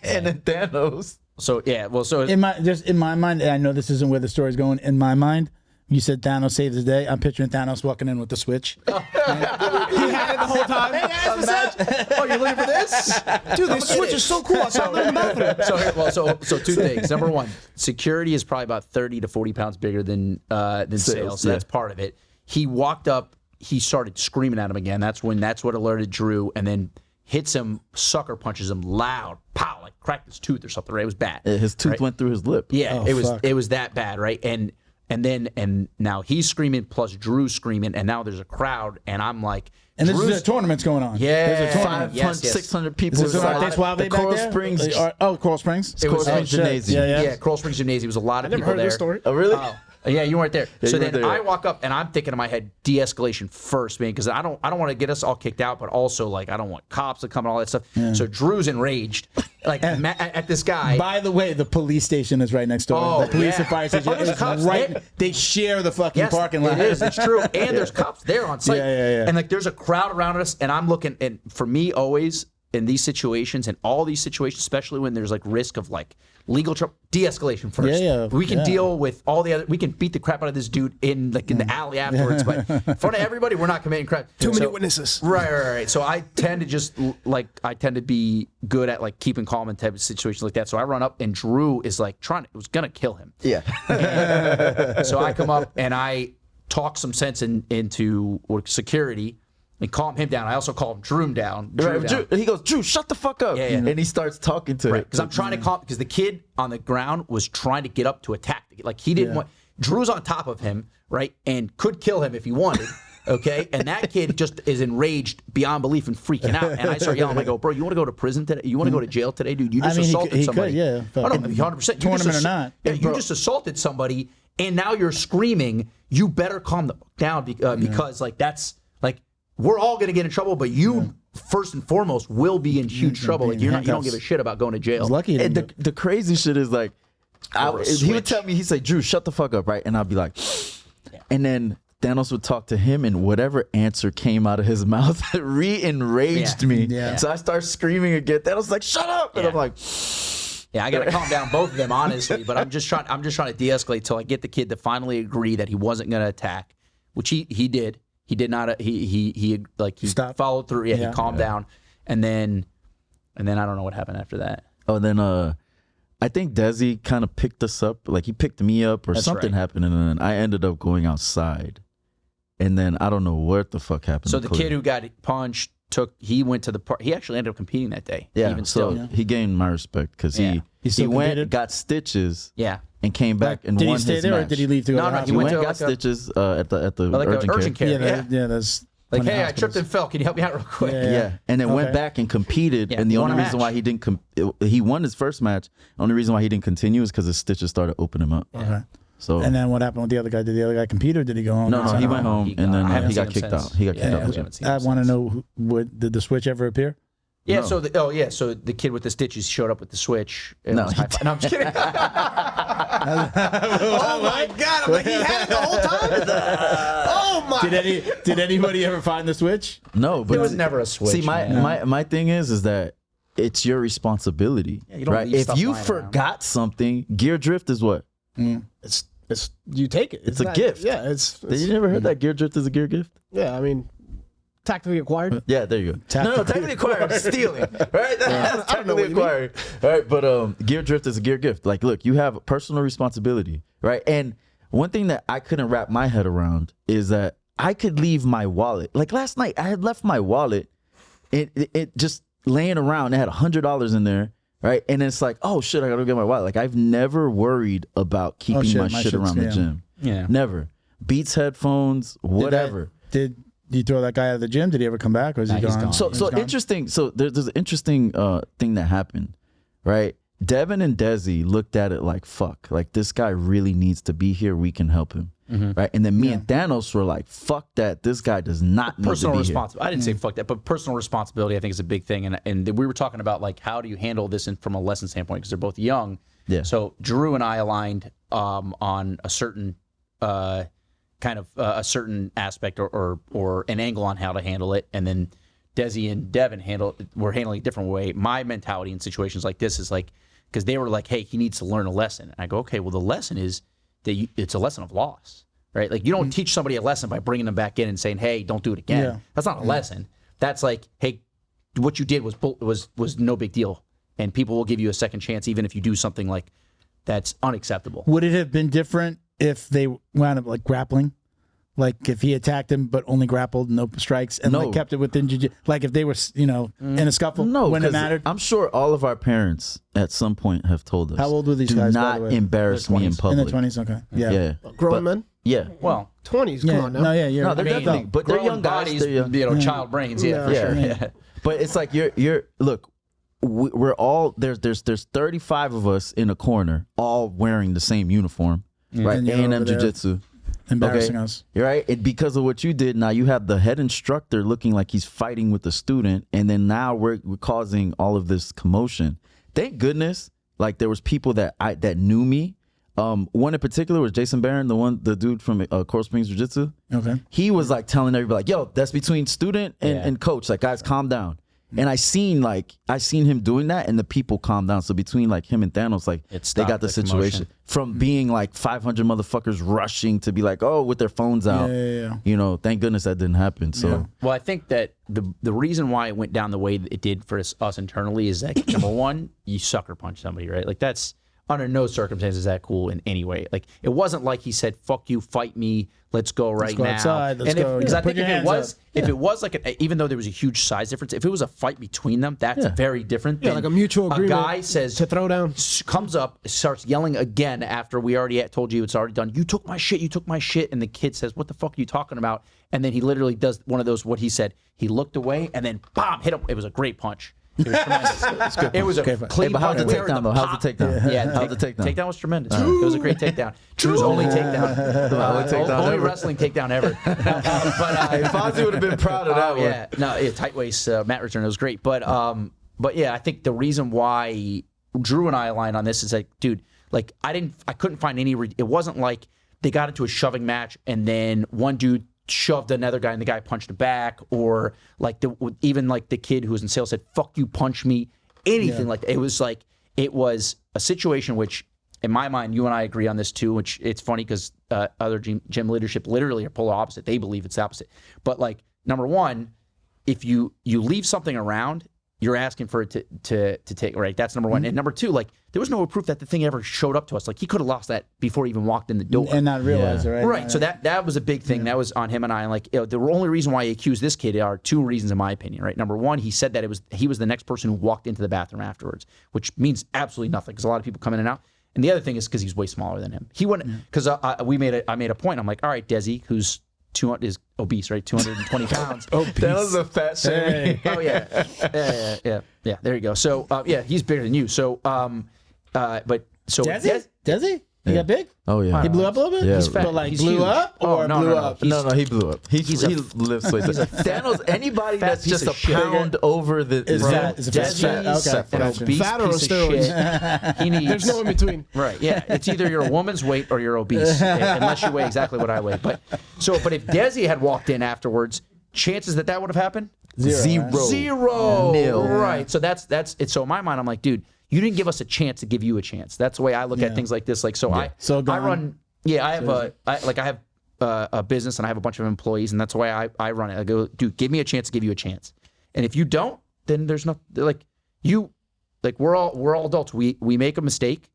And then Thanos. So in my mind, I know this isn't where the story's going. In my mind, you said Thanos saved the day. I'm picturing Thanos walking in with the switch. He had it the whole time. Hey guys, what's up? Oh, you're looking for this? Dude, this switch is so cool. I saw it in the bathroom. So 2 things. Number 1, security is probably about 30 to 40 pounds bigger than sales. So that's part of it. He walked up, he started screaming at him again. That's what alerted Drew, and then hits him, sucker punches him loud, pow, like cracked his tooth or something, right? It was bad. His tooth went through his lip. Yeah, it was that bad, right? And now he's screaming plus Drew's screaming, and now there's a crowd, and I'm like, and this is a tournament's going on. Yeah, there's a tournament. 500, 600 people. Is this the Coral Springs? Coral Springs. Coral Springs Gymnasium. Yeah, Coral Springs Gymnasium. Was a lot of people heard there. this story. Oh, really? Yeah, you weren't there. Yeah, so you then weren't there. I walk up and I'm thinking in my head, de-escalation first, man, because I don't want to get us all kicked out, but also like I don't want cops to come and all that stuff. Yeah. So Drew's enraged, like at this guy. By the way, the police station is right next door. Oh, the police and fire station is right. there. They share the fucking parking lot. It is. It's true. And there's cops there on site. Yeah. And like there's a crowd around us, and I'm looking. And for me, always in these situations, and all these situations, especially when there's like risk of like legal trouble, de-escalation first. Yeah. We can deal with all the other. We can beat the crap out of this dude in the alley afterwards, but in front of everybody, we're not committing crap. Too many witnesses. Right. So I tend to be good at like keeping calm in type of situations like that. So I run up, and Drew is like was gonna kill him. Yeah. So I come up and I talk some sense into security. And calm him down. I also call him Drew down. Drew, he goes, Drew, shut the fuck up. Yeah. And he starts talking to him. Because I'm trying to calm, because the kid on the ground was trying to get up to attack. Like he didn't want, Drew's on top of him, right? And could kill him if he wanted. Okay, and that kid just is enraged beyond belief and freaking out. And I start yelling, I go, bro, you want to go to prison today? You want to go to jail today, dude? You just assaulted somebody. He could, yeah. Oh, no, 100%. Tournament or not. Yeah, you just assaulted somebody, and now you're screaming, you better calm down because like that's like we're all gonna get in trouble, but you first and foremost will be in huge trouble. Like you don't give a shit about going to jail. I was lucky. And the crazy shit is like, he would tell me, he'd say, Drew, shut the fuck up, right? And I'd be like, and then Thanos would talk to him, and whatever answer came out of his mouth re-enraged me. Yeah. So I start screaming again. Thanos was like, shut up! And I'm like, I gotta calm down both of them, honestly. But I'm just trying to de-escalate till I get the kid to finally agree that he wasn't gonna attack, which he did. He did not. He followed through. Yeah, he calmed down, and then I don't know what happened after that. Oh, then I think Desi kind of picked us up. Like he picked me up, or something happened, and then I ended up going outside. And then I don't know what the fuck happened. So the kid who got punched he went to the park. He actually ended up competing that day. Yeah, even still. He gained my respect because he went, got stitches, and came back and did won he stay his there match. or did he leave to go to the hospital? He went, got stitches at the urgent care. Yeah, that's like, hey, I tripped and fell. Can you help me out real quick? Yeah. And then went back and competed, and the only reason why he didn't he won his first match. The only reason why he didn't continue is because his stitches started opening him up. Okay. So and then what happened with the other guy? Did the other guy compete or did he go home? No, he went home and then he got kicked out. He got kicked out. I want to know, did the switch ever appear? Yeah. No. So the kid with the stitches showed up with the switch. No, I'm just kidding. Oh my God! I'm like, he had it the whole time. Oh my! Did anybody ever find the switch? No, but there was never a switch. See, my thing is that it's your responsibility, right? If you forgot something, gear drift is what? It's you take it. It's a gift. Yeah, Did you never heard that gear drift is a gear gift? Yeah, I mean, tactically acquired. Yeah, there you go. No, tactically acquired is stealing, right? That's tactically acquired. All right, but gear drift is a gear gift. Like, look, you have personal responsibility, right? And one thing that I couldn't wrap my head around is that I could leave my wallet. Like last night, I had left my wallet. It just laying around. It had $100 in there. Right. And it's like, oh shit, I gotta get my wallet. Like I've never worried about keeping my shit around the gym. Yeah. Never. Beats headphones, whatever. Did you throw that guy out of the gym? Did he ever come back or is he gone? So interesting. So there's an interesting thing that happened, right? Devin and Desi looked at it like, fuck, like this guy really needs to be here. We can help him. Right. And then me and Thanos were like, fuck that. This guy does not need to be here. I didn't say fuck that, but personal responsibility I think is a big thing. And we were talking about like, how do you handle this from a lesson standpoint? Because they're both young. Yeah. So Drew and I aligned on a certain a certain aspect or an angle on how to handle it. And then Desi and Devin were handling it a different way. My mentality in situations like this is like, because they were like, hey, he needs to learn a lesson. And I go, okay, well, the lesson is that it's a lesson of loss, right? Like you don't teach somebody a lesson by bringing them back in and saying, hey, don't do it again. Yeah. That's not a lesson. That's like, hey, what you did was no big deal. And people will give you a second chance, even if you do something like that's unacceptable. Would it have been different if they wound up like grappling? Like if he attacked him but only grappled, no strikes, and like kept it within jiu-jitsu. Like if they were, in a scuffle when it mattered. I'm sure all of our parents at some point have told us. How old were these guys? Do not embarrass me in public. In their 20s, okay. Yeah. Grown men? Yeah. Well, 20s, come on now. No, they're definitely, but they're young bodies, guys. child brains, for sure. Yeah. But it's like look, we're all there's 35 of us in a corner, all wearing the same uniform, right? A M Jiu-Jitsu. Embarrassing us. You're right. Because of what you did, now you have the head instructor looking like he's fighting with the student, and then now we're causing all of this commotion. Thank goodness, like there was people that knew me. One in particular was Jason Barron, the dude from Coral Springs Jiu-Jitsu. Okay. He was like telling everybody, like, yo, that's between student and coach. Like, guys, calm down. And I seen him doing that, and the people calmed down. So between like him and Thanos, like they got the situation from being like 500 motherfuckers rushing to be like, oh, with their phones out. Yeah. Thank goodness that didn't happen. So well, I think that the reason why it went down the way that it did for us internally is that number one, you sucker punch somebody, right? Like that's under no circumstances is that cool in any way. Like it wasn't like he said, "Fuck you, fight me, let's go right now." Outside, let's go. Because I think if it was like even though there was a huge size difference, if it was a fight between them, that's very different. Yeah, like a mutual agreement. A guy says to throw down, comes up, starts yelling again after we already told you it's already done. You took my shit, and the kid says, "What the fuck are you talking about?" And then he literally does one of those. What he said, he looked away and then bam, hit him. It was a great punch. It was tremendous. It was a clean but how's the punch. takedown though? How's the takedown? Yeah, how's the takedown? Takedown was tremendous. It was a great takedown. Drew's only takedown. Only wrestling takedown ever. Fonzie would have been proud of that one. Yeah, no, tight waist mat return. It was great. But yeah, I think the reason why Drew and I aligned on this is like, dude, like I couldn't find any. It wasn't like they got into a shoving match and then one dude shoved another guy and the guy punched him back, or like even like the kid who was in sales said, "Fuck you, punch me." Anything like that. It was a situation which, in my mind, you and I agree on this too. Which it's funny because other gym leadership literally are polar opposite. They believe it's the opposite. But like number one, if you leave something around, you're asking for it to take, right? That's number one. And number two, like there was no proof that the thing ever showed up to us. Like he could have lost that before he even walked in the door and not realize it, right? Right. So that was a big thing. That was on him and I. And like the only reason why he accused this kid are two reasons, in my opinion. Right. Number one, he said that he was the next person who walked into the bathroom afterwards, which means absolutely nothing because a lot of people come in and out. And the other thing is because he's way smaller than him. He wouldn't because I made a point. I'm like, all right, Desi, who's is obese, right? 220 pounds. That was a fat shame. Oh yeah. There you go. So yeah, he's bigger than you. So but so Does he? He got big? Oh yeah. He blew up a little bit? Yeah. He's fat. But like He's blew huge. up or no, blew no. up? No, he blew up. He lives like that. Thanos, anybody fat that's piece just of a shit. pound over the Is fat. Is a fat. Desi's Okay. an Gotcha. obese Fat or piece of steroids? shit. He needs, There's no in between. Right, yeah. It's either you're a woman's weight or you're obese, unless you weigh exactly what I weigh. But if Desi had walked in afterwards, chances that would have happened? Zero. Nil. Right. So that's it. So in my mind, I'm like, dude, you didn't give us a chance to give you a chance. That's the way I look at things like this. Like, I run. Yeah, I have a business and I have a bunch of employees, and that's the way I run it. I go, dude, give me a chance to give you a chance. And if you don't, then there's no we're all adults. We make a mistake,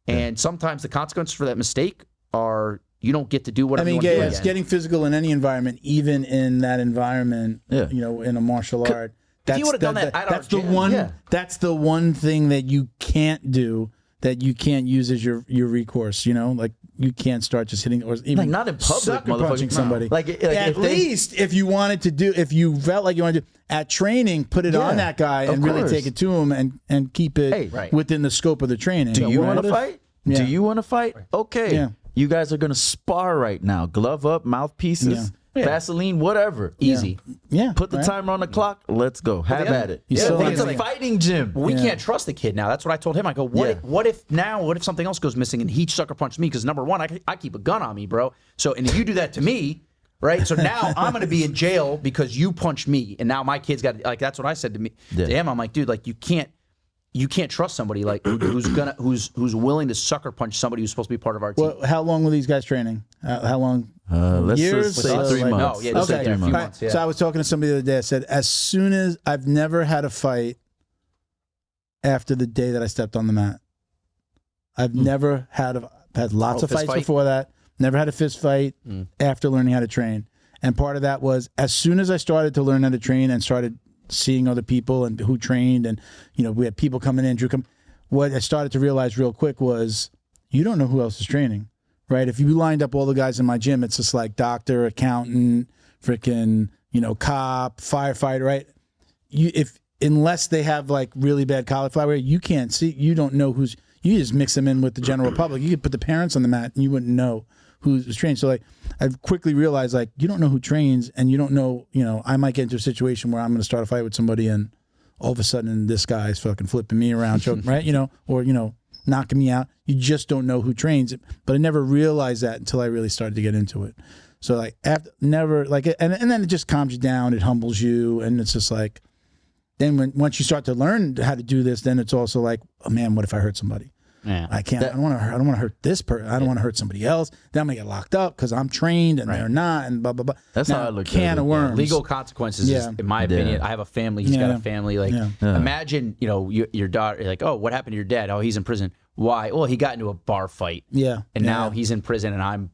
and sometimes the consequences for that mistake are you don't get to do whatever you want to do again. Getting physical in any environment, even in that environment, in a martial art. If you would have done that at that's our the gym, one. That's the one thing that you can't do, that you can't use as your recourse. Like you can't start just hitting or even like not in public, sucker motherfucker. punching somebody. Like at least if you wanted to do, if you felt like you wanted to at training, put it on that guy and really take it to him and keep it within the scope of the training. Do you want to fight? Yeah. Do you want to fight? Okay. Yeah. You guys are gonna spar right now. Glove up, mouthpieces. Vaseline, whatever. Easy. Yeah. Put the timer on the clock. Let's go. Have at it. It's It's a fighting gym. We can't trust the kid now. That's what I told him. I go, what if something else goes missing and he sucker punched me? Because number one, I keep a gun on me, bro. So, and if you do that to me, right? So now I'm going to be in jail because you punched me, and now my kid's got that's what I said to him. I'm like, dude, like you can't trust somebody like who's willing to sucker punch somebody who's supposed to be part of our team. Well, how long were these guys training? How long? Let's Years? say 3 months. No, yeah, Let's say 3 months. months. Yeah. So I was talking to somebody the other day. I said, as soon as I've never had a fight after the day that I stepped on the mat. I've never had lots of fights before that. Never had a fist fight after learning how to train. And part of that was as soon as I started to learn how to train and started seeing other people and who trained, and we had people coming in, Drew come. What I started to realize real quick was you don't know who else is training, right? If you lined up all the guys in my gym, it's just like doctor, accountant, freaking cop, firefighter, right? Unless they have like really bad cauliflower, you can't see. You don't know who's. You just mix them in with the general public. You could put the parents on the mat and you wouldn't know who's trained. So like I've quickly realized like you don't know who trains, and you don't know, I might get into a situation where I'm going to start a fight with somebody and all of a sudden this guy's fucking flipping me around, choking, right? Or knocking me out. You just don't know who trains. But I never realized that until I really started to get into it. So like and then it just calms you down, it humbles you, and it's just like then once you start to learn how to do this, then it's also like, oh man, what if I hurt somebody? Yeah. I can't. I don't want to hurt this person. I don't want to hurt somebody else. Then I'm gonna get locked up because I'm trained and they're not, and blah blah blah. That's now, how I look at it. Can of worms. Legal consequences, is, in my opinion. I have a family. He's got a family. Like, imagine, your daughter. Like, oh, what happened to your dad? Oh, he's in prison. Why? Well, he got into a bar fight. Yeah. And now he's in prison, and I'm,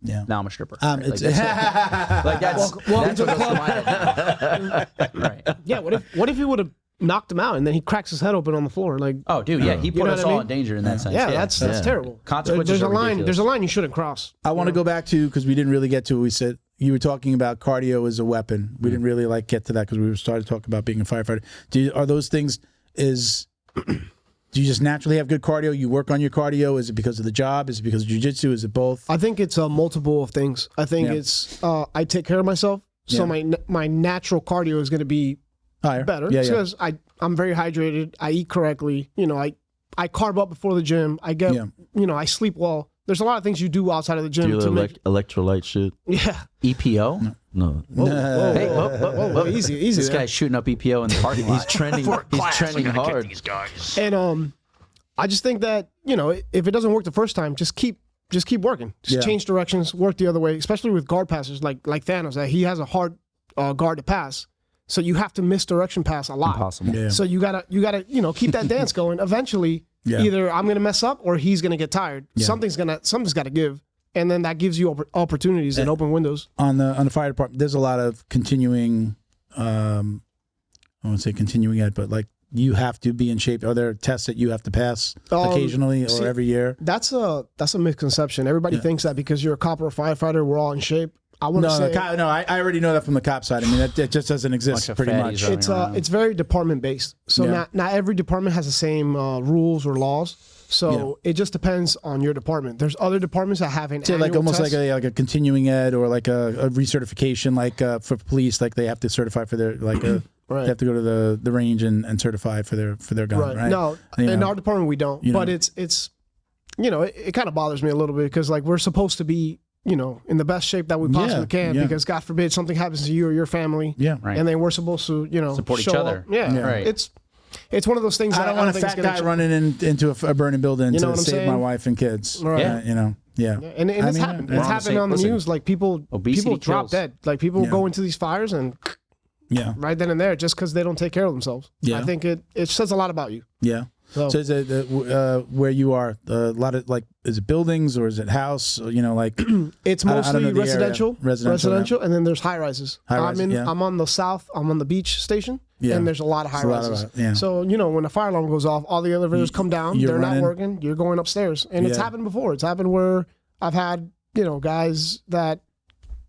Yeah. Now I'm a stripper. It's that's what goes through my head. Right. Yeah. What if he would have knocked him out and then he cracks his head open on the floor? Like, oh, dude, yeah, he put us all in danger in that sense. Yeah, that's terrible. Consequences There's a are line. ridiculous. There's a line you shouldn't cross. I want to go back to, because we didn't really get to it. We said you were talking about cardio as a weapon. We didn't really like get to that because we were starting to talk about being a firefighter. Are those things do you just naturally have good cardio? You work on your cardio? Is it because of the job? Is it because of jiu-jitsu? Is it both? I think it's multiple of things. I think it's I take care of myself, so my natural cardio is going to be higher, better because I'm very hydrated. I eat correctly. You know, I carb up before the gym. I get I sleep well. There's a lot of things you do outside of the gym to make electrolyte shit. Yeah. EPO? No. Whoa, Hey, whoa, easy. This guy's shooting up EPO in the parking lot. He's trending hard. And I just think that, if it doesn't work the first time, just keep working. Just change directions, work the other way, especially with guard passes like Thanos, that he has a hard guard to pass. So you have to misdirection pass a lot. Impossible. Yeah. So you gotta keep that dance going. Eventually, either I'm gonna mess up or he's gonna get tired. Yeah. Something's gotta give, and then that gives you opportunities and open windows. On the fire department, there's a lot of continuing. I won't say continuing ed, but like you have to be in shape. Are there tests that you have to pass occasionally or every year? That's a misconception. Everybody thinks that because you're a cop or a firefighter, we're all in shape. I want to say I already know that from the cop side. I mean, that just doesn't exist pretty much. It's very department based. So not every department has the same rules or laws. So it just depends on your department. There's other departments that have an annual like almost test. like a continuing ed or like a recertification, like for police, like they have to certify for their Right. They have to go to the range and certify for their gun. Right. No, in our department we don't. But it's it kind of bothers me a little bit because like we're supposed to be in the best shape that we possibly can because God forbid something happens to you or your family. Yeah. Right. And then we're supposed to support each show other. Up. Yeah. Right. It's one of those things. I don't want a fat guy running into a burning building to save my wife and kids. Right. And it's happened. It's happened on the news. Like people drop dead. Like people go into these fires and right then and there just because they don't take care of themselves. I think it says a lot about you. Yeah. So is it where you are a lot of like is it buildings or is it house? Like it's mostly residential, residential, and then there's high rises. I'm on the south. I'm on the beach station, and there's a lot of high rises. So when the fire alarm goes off, all the elevators come down. They're not working. You're going upstairs, and it's happened before. It's happened where I've had guys that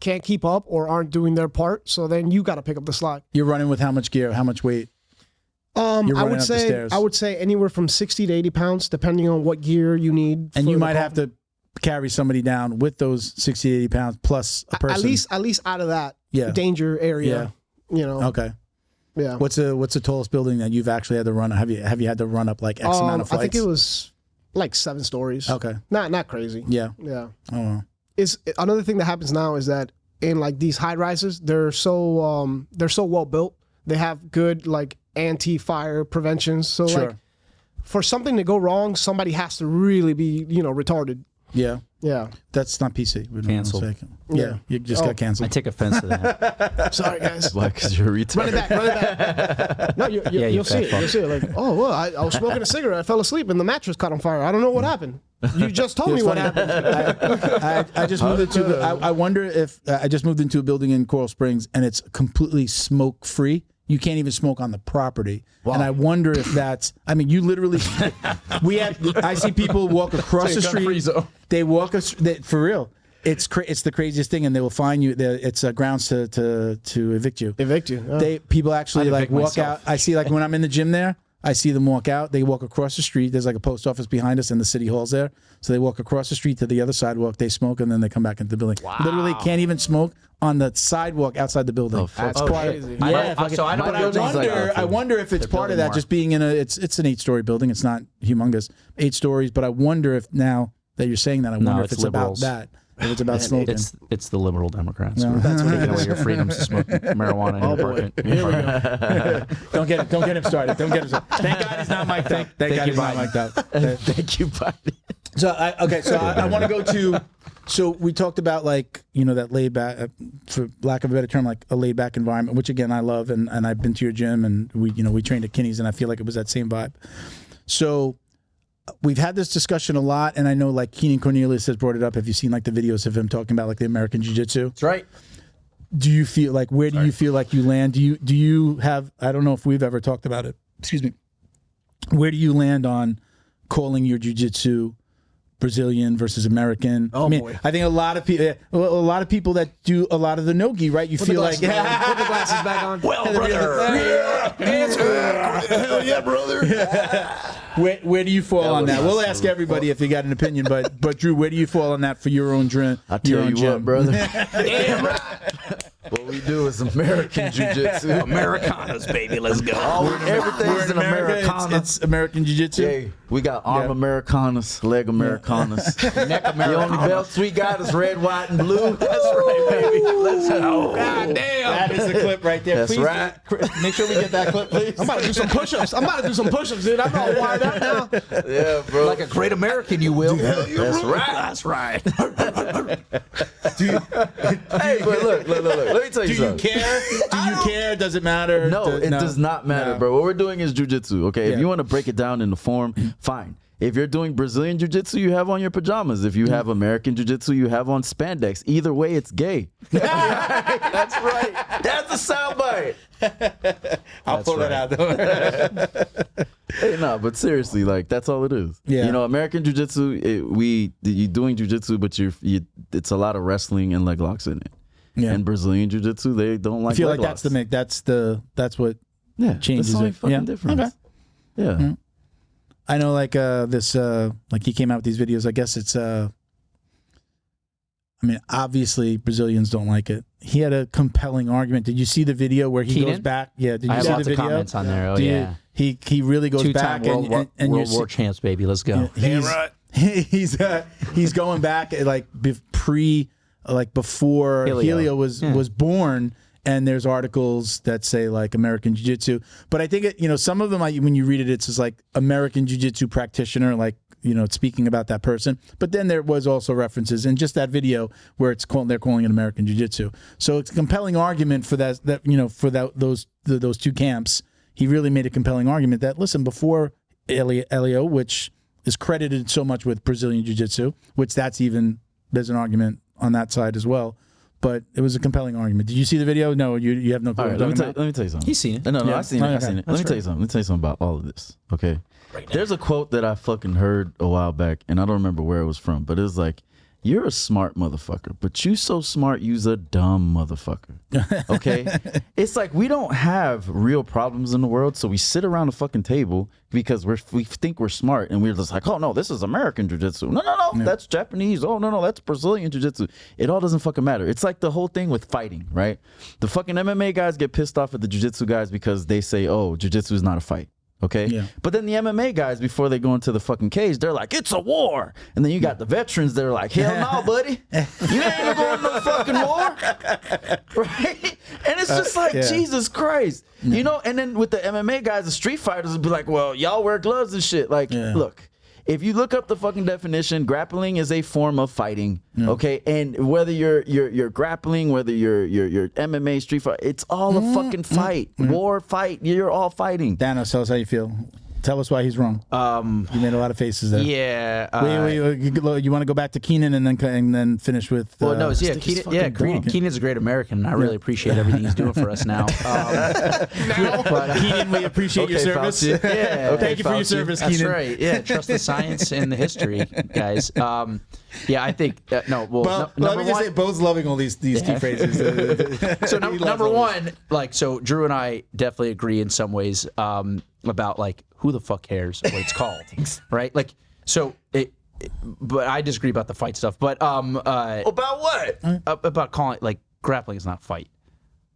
can't keep up or aren't doing their part. So then you got to pick up the slack. You're running with how much gear? How much weight? I would say anywhere from 60 to 80 pounds, depending on what gear you need. And you might have to carry somebody down with those 60 to 80 pounds plus a person. At least out of that danger area. Okay. Yeah. What's the tallest building that you've actually had to run? Have you had to run up like X amount of flights? I think it was like 7 stories. Okay. Not crazy. Yeah. Yeah. Oh wow. Another thing that happens now is that in like these high rises, they're so well built. They have good like anti-fire preventions. So like for something to go wrong, somebody has to really be, retarded. Yeah. Yeah. That's not PC. We don't Canceled. Yeah. You just got canceled. I take offense to that. Sorry, guys. Why? Because you're a retard. Run it back. No, you'll see it. You'll see it. Like, oh, well, I was smoking a cigarette. I fell asleep and the mattress caught on fire. I don't know what happened. You just told me what happened. I just moved into. I wonder if I just moved into a building in Coral Springs and it's completely smoke free. You can't even smoke on the property. Wow. And I wonder if that's, I mean, you literally, I see people walk across the street. They walk, for real. It's the craziest thing, and they will fine you. It's grounds to evict you. Evict you. People actually like walk myself. out. I see like when I'm in the gym there, I see them walk out. They walk across the street. There's like a post office behind us, and the city hall's there. So they walk across the street to the other sidewalk. They smoke, and then they come back into the building. Wow. Literally can't even smoke on the sidewalk outside the building. That's crazy. I wonder if it's part of that. Just being in it's an 8-story building. It's not humongous, 8 stories. But I wonder if now that you're saying that, I wonder if it's liberals. about that. If it's about smoking. It's the liberal Democrats. That's what taking away your freedoms to smoke marijuana in your apartment. Don't get him started. Don't get him started. Thank God he's not mic'd up. Thank God he's not mic'd up. Thank you, Biden. So I want to go to. So we talked about like that laid back, for lack of a better term, like a laid back environment, which again I love, and I've been to your gym and we trained at Kinney's, and I feel like it was that same vibe. So we've had this discussion a lot, and I know like Keenan Cornelius has brought it up. Have you seen like the videos of him talking about like the American Jiu-Jitsu? That's right. Do you feel like where do you feel like you land? Do you have? I don't know if we've ever talked about it. Excuse me. Where do you land on calling your jiu-jitsu Brazilian versus American. Oh, I mean, boy. I think a lot of people that do a lot of the no-gi, right? You feel like put the glasses back on. Well, brother. Hell yeah, brother. where do you fall on was that? We'll awesome. ask everybody if you got an opinion, but Drew, where do you fall on that for your own gym? I tell you gym? what, brother. What we do is American Jiu-Jitsu. Americanas, baby. Let's go. Everything's in America, Americana. it's American Jiu-Jitsu. Hey, we got arm Yeah. Americanas, leg Americanas. Neck The only Americanas. belts we got is red, white, and blue. That's right, baby. Let's go. God damn. That is the clip right there. That's Please, right. Make sure we get that clip, please. I'm about to do some push-ups. dude. I'm all wired up now. Yeah, bro. Like a great American, you will. That's right. That's right. Hey, but look. Let me tell you Do you something. care? Do you care? Does it matter? No, it does not matter, No. bro. What we're doing is jujitsu, okay? Yeah. If you want to break it down into form, fine. If you're doing Brazilian jiu-jitsu, you have on your pajamas. If you have American jiu-jitsu, you have on spandex. Either way, it's gay. That's right. That's the soundbite. I'll pull that out. Hey, no, but seriously, like that's all it is. Yeah. You know, American jiu-jitsu, you're doing jiu-jitsu, but it's a lot of wrestling and leg locks in it. Yeah. And Brazilian jiu-jitsu, they don't like I feel leg like locks. that's what changes that's the only it. fucking Yeah. difference. Okay. Yeah. I know, like this, like he came out with these videos. I guess it's, I mean, obviously Brazilians don't like it. He had a compelling argument. Did you see the video where he Keenan? goes back? Yeah, did you I have see lots the of video? comments on there. Oh, Do you- yeah. He really goes Two-time back World War you're War champs, baby. Let's go. he's going back like before Helio. Helio was born, and there's articles that say like American Jiu-Jitsu, but I think some of them when you read it, it's just like American Jiu-Jitsu practitioner, like speaking about that person. But then there was also references in just that video where they're calling it American Jiu-Jitsu. So it's a compelling argument for those two camps. He really made a compelling argument that, listen, before Helio, which is credited so much with Brazilian Jiu-Jitsu, which there's an argument on that side as well. But it was a compelling argument. Did you see the video? No, you have no clue. All right, let me tell you something. He's seen it. No, Yeah. I've seen it. Okay. I've seen it. Let That's me tell you something. Let me tell you something about all of this. Okay. There's a quote that I fucking heard a while back, and I don't remember where it was from, but it was like, "You're a smart motherfucker, but you so smart, you's a dumb motherfucker." Okay. It's like we don't have real problems in the world, so we sit around the fucking table because we think we're smart, and we're just like, "Oh no, this is American jiu-jitsu. No, that's Japanese. Oh no, that's Brazilian jiu-jitsu." It all doesn't fucking matter. It's like the whole thing with fighting, right? The fucking MMA guys get pissed off at the jiu-jitsu guys because they say, "Oh, jiu-jitsu is not a fight." Okay. Yeah. But then the MMA guys, before they go into the fucking cage, they're like, "It's a war." And then you got the veterans, they're like, "Hell no, buddy. You ain't going to no fucking war." Right? And it's just like, yeah. Jesus Christ. You know, and then with the MMA guys, the street fighters would be like, "Well, y'all wear gloves and shit." Like, look. If you look up the fucking definition, grappling is a form of fighting, okay? And whether you're grappling, whether you're MMA, street fight, it's all a fucking fight, war, fight. You're all fighting. Thanos, tell us how you feel. Tell us why he's wrong. You made a lot of faces there. Yeah. Wait, you want to go back to Keenan and then finish with? Well, no, yeah, Stick his Keenan, fucking dog. Keenan's a great American, and I really appreciate everything he's doing for us now. Keenan, we appreciate your Okay, service. Fauci. Yeah, Thank you for your Fauci. service, That's Keenan. right. Yeah, trust the science and the history, guys. Yeah, I think no. Well, Well, number let me just one, say, Bo's loving all these key phrases. so He loves number all one, like, so Drew and I definitely agree in some ways about like who the fuck cares what it's called, right? Like, so but I disagree about the fight stuff. But About what? about calling it like grappling is not fight.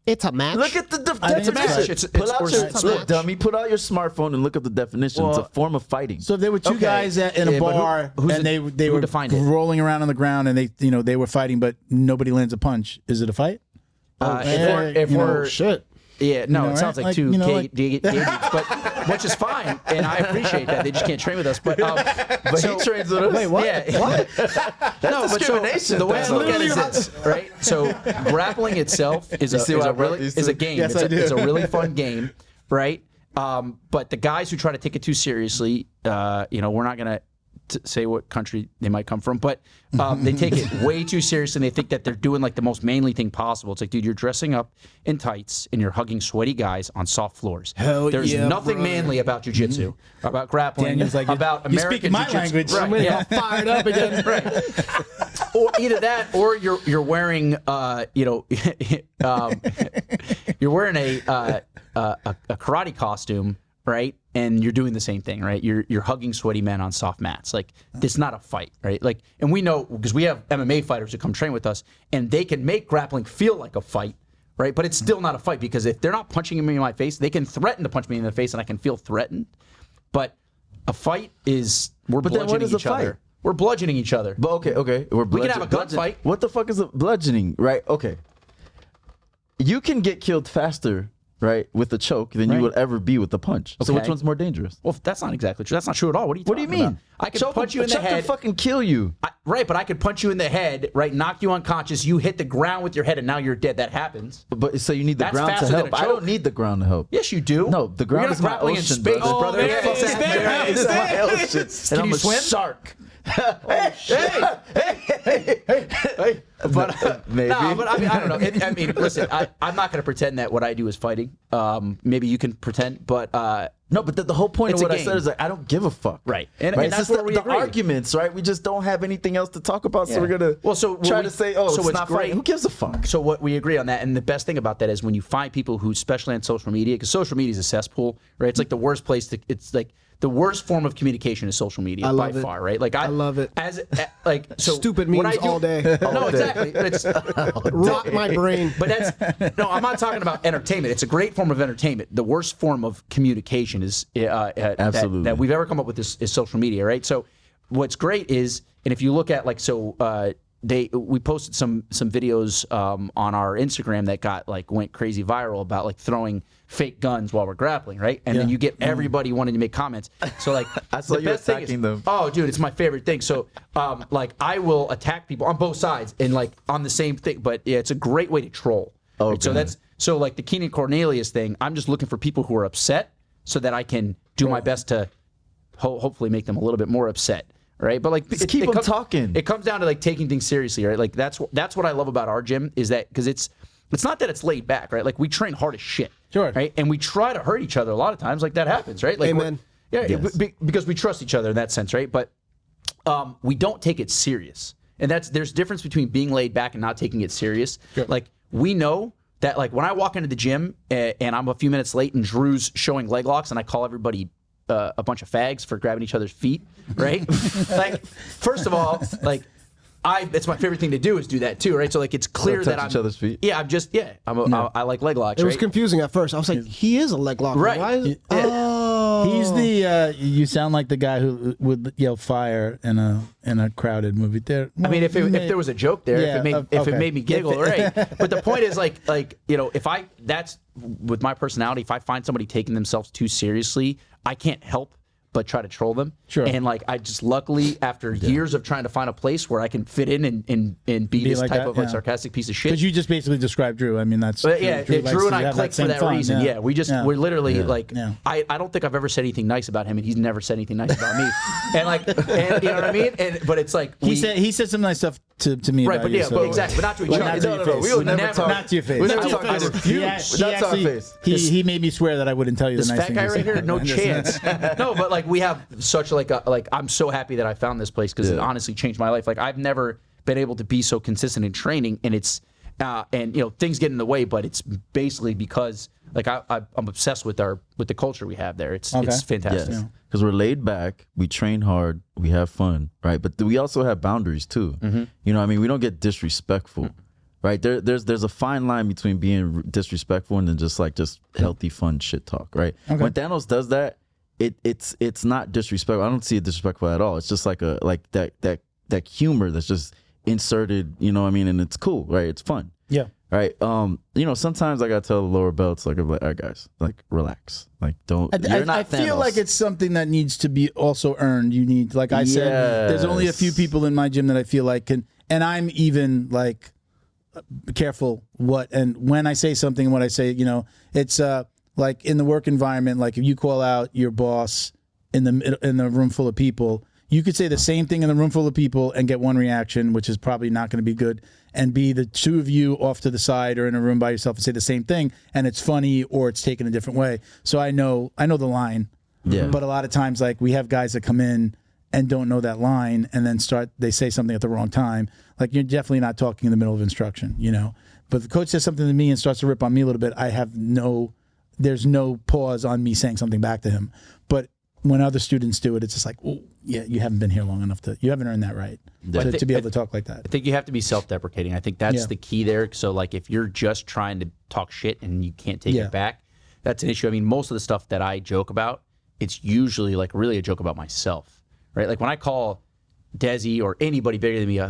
It's a match. Look at the I think it's definition. right. Pull out or your it's a look, match. dummy. Put out your smartphone and look up the definition. It's a form of fighting. So if there were two Okay. guys in a Yeah, but bar who's and it- they who were defined it? rolling around on the ground and they were fighting, but nobody lands a punch, is it a fight? If you know, we're shit. yeah, no, know, it sounds right? like two Like, you know, gay, like- gay dudes, but which is fine, and I appreciate that. They just can't train with us. But But he trains with us. Wait, what? Yeah. What? No, but so discrimination, the way I though. look at it is this, right? So grappling itself is see why I brought really these is two? a game. Yes, it's, I do. it's a really fun game, right? But the guys who try to take it too seriously, we're not gonna to say what country they might come from, but they take it way too seriously, and they think that they're doing like the most manly thing possible. It's like, dude, you're dressing up in tights and you're hugging sweaty guys on soft floors. There's nothing manly about jiu-jitsu, about grappling, Daniel's like, about you American speak my jiu-jitsu. language. Right, I'm gonna get fired up again. right. Or either that, or you're wearing, you're wearing a karate costume, right? And you're doing the same thing, right? You're hugging sweaty men on soft mats. Like, it's not a fight, right? Like, and we know, because we have MMA fighters who come train with us, and they can make grappling feel like a fight, right? But it's still not a fight, because if they're not punching me in my face, they can threaten to punch me in the face, and I can feel threatened. But a fight is, we're bludgeoning each other. We're bludgeoning each other. But okay. We can have a gunfight. What the fuck is a bludgeoning, right? Okay. You can get killed faster, right, with a choke than you would ever be with a punch. So which one's more dangerous? Well, that's not exactly true. That's not true at all. What do you mean? About? I could punch you in the head. Can fucking kill you. Right, but I could punch you in the head, right, knock you unconscious, you hit the ground with your head, and now you're dead. That happens. But so you need the That's ground to faster than help. a choke. I don't need the ground to help. Yes, you do. No, the ground is my grappling in ocean, space, brother. brother. Yeah, it's my ocean. And Can I'm you a swim? shark. But Maybe. No, but I mean, I don't know. Listen, I'm not going to pretend that what I do is fighting. Maybe you can pretend, but no, but the whole point of It's a what I game. said is like, I don't give a fuck. Right. And It's that's just where we the agree. arguments, right? We just don't have anything else to talk about, so Yeah. we're gonna try to say, so it's what's not great- fighting. Who gives a fuck? So what we agree on that, and the best thing about that is when you find people who, especially on social media, because social media is a cesspool, right? It's like the worst place to. It's like the worst form of communication is social media by love it. far, right? Like I love it. So Stupid what memes I do- all day. No, exactly. It's, Rock my brain. But I'm not talking about entertainment. It's a great form of entertainment. The worst form of communication is Absolutely. that we've ever come up with is social media, right? So what's great is, and if you look at we posted some videos on our Instagram that went crazy viral about like throwing fake guns while we're grappling, right? And then you get everybody wanting to make comments. So like I saw the you best thing attacking is, them. Oh, dude, it's my favorite thing. So I will attack people on both sides and like on the same thing. But yeah, it's a great way to troll. Okay. So like the Keenan Cornelius thing. I'm just looking for people who are upset so that I can do my best to hopefully make them a little bit more upset. Right, but like keep them talking. It comes down to like taking things seriously, right? Like that's what I love about our gym is that because it's not that it's laid back, right? Like we train hard as shit, Sure. right? And we try to hurt each other a lot of times. Like that happens, right? Like Amen. Yeah, Yes. because we trust each other in that sense, right? But we don't take it serious, and there's difference between being laid back and not taking it serious. Sure. Like we know that like when I walk into the gym and I'm a few minutes late and Drew's showing leg locks and I call everybody a bunch of fags for grabbing each other's feet, right? Like, first of all, like, it's my favorite thing to do is do that too, right? So like, it's clear that I'm each other's feet. Yeah, I like leg locks. It was right? confusing at first. I was like, he is a leg locker. Right. Why is He's the you sound like the guy who would yell fire in a crowded movie theater. I mean, if there was a joke there, Yeah, if it okay. made me giggle, right? But the point is, like that's with my personality. If I find somebody taking themselves too seriously, I can't help but try to troll them. Sure. And like I just luckily after years of trying to find a place where I can fit in and be this like type that, of like yeah. sarcastic piece of shit. Because you just basically described Drew. I mean, that's But yeah, likes Drew and to I have clicked for same that fun, reason. Yeah, we're literally Yeah. I don't think I've ever said anything nice about him, and he's never said anything nice about me. And you know what I mean? But it's like He said some nice stuff to me. right, about but you, yeah, so- but exactly, but not to each But other. not to your face. we would never Never. talk. Not to your face. We Not never to talk. your I face. refuse. That's our face. He made me swear that I wouldn't tell you This the nice fat guy things. right here, no chance. No, but like we have such like I'm so happy that I found this place because it honestly changed my life. Like I've never been able to be so consistent in training, and it's and things get in the way, but it's basically because like I'm obsessed with the culture we have there. It's fantastic. Yes, because we're laid back, we train hard, we have fun, right? But we also have boundaries too. Mm-hmm. You know what I mean? We don't get disrespectful, right? There's a fine line between being disrespectful and then just healthy, fun shit talk, right? Okay. When Thanos does that, it's not disrespectful. I don't see it disrespectful at all. It's just like that humor that's just inserted, you know what I mean? And it's cool, right? It's fun. Yeah. Right. Sometimes I gotta tell the lower belts, like, I'm like, all right, guys, like, relax. Like, don't. You're not I feel Thanos. like it's something that needs to be also earned. You need, like I said, there's only a few people in my gym that I feel like can, and I'm even like careful what and when I say something and what I say. It's like in the work environment. Like if you call out your boss in the room full of people, you could say the same thing in a room full of people and get one reaction, which is probably not going to be good, and be the two of you off to the side or in a room by yourself and say the same thing, and it's funny or it's taken a different way. So I know the line. Yeah. But a lot of times, like, we have guys that come in and don't know that line, and then they say something at the wrong time. Like, you're definitely not talking in the middle of instruction, you know. But if the coach says something to me and starts to rip on me a little bit, there's no pause on me saying something back to him. But when other students do it, it's just like, oh, yeah, you haven't been here long enough you haven't earned that right to be able to talk like that. I think you have to be self-deprecating. I think that's the key there. So, like, if you're just trying to talk shit and you can't take it back, that's an issue. I mean, most of the stuff that I joke about, it's usually like really a joke about myself, right? Like when I call Desi or anybody bigger than me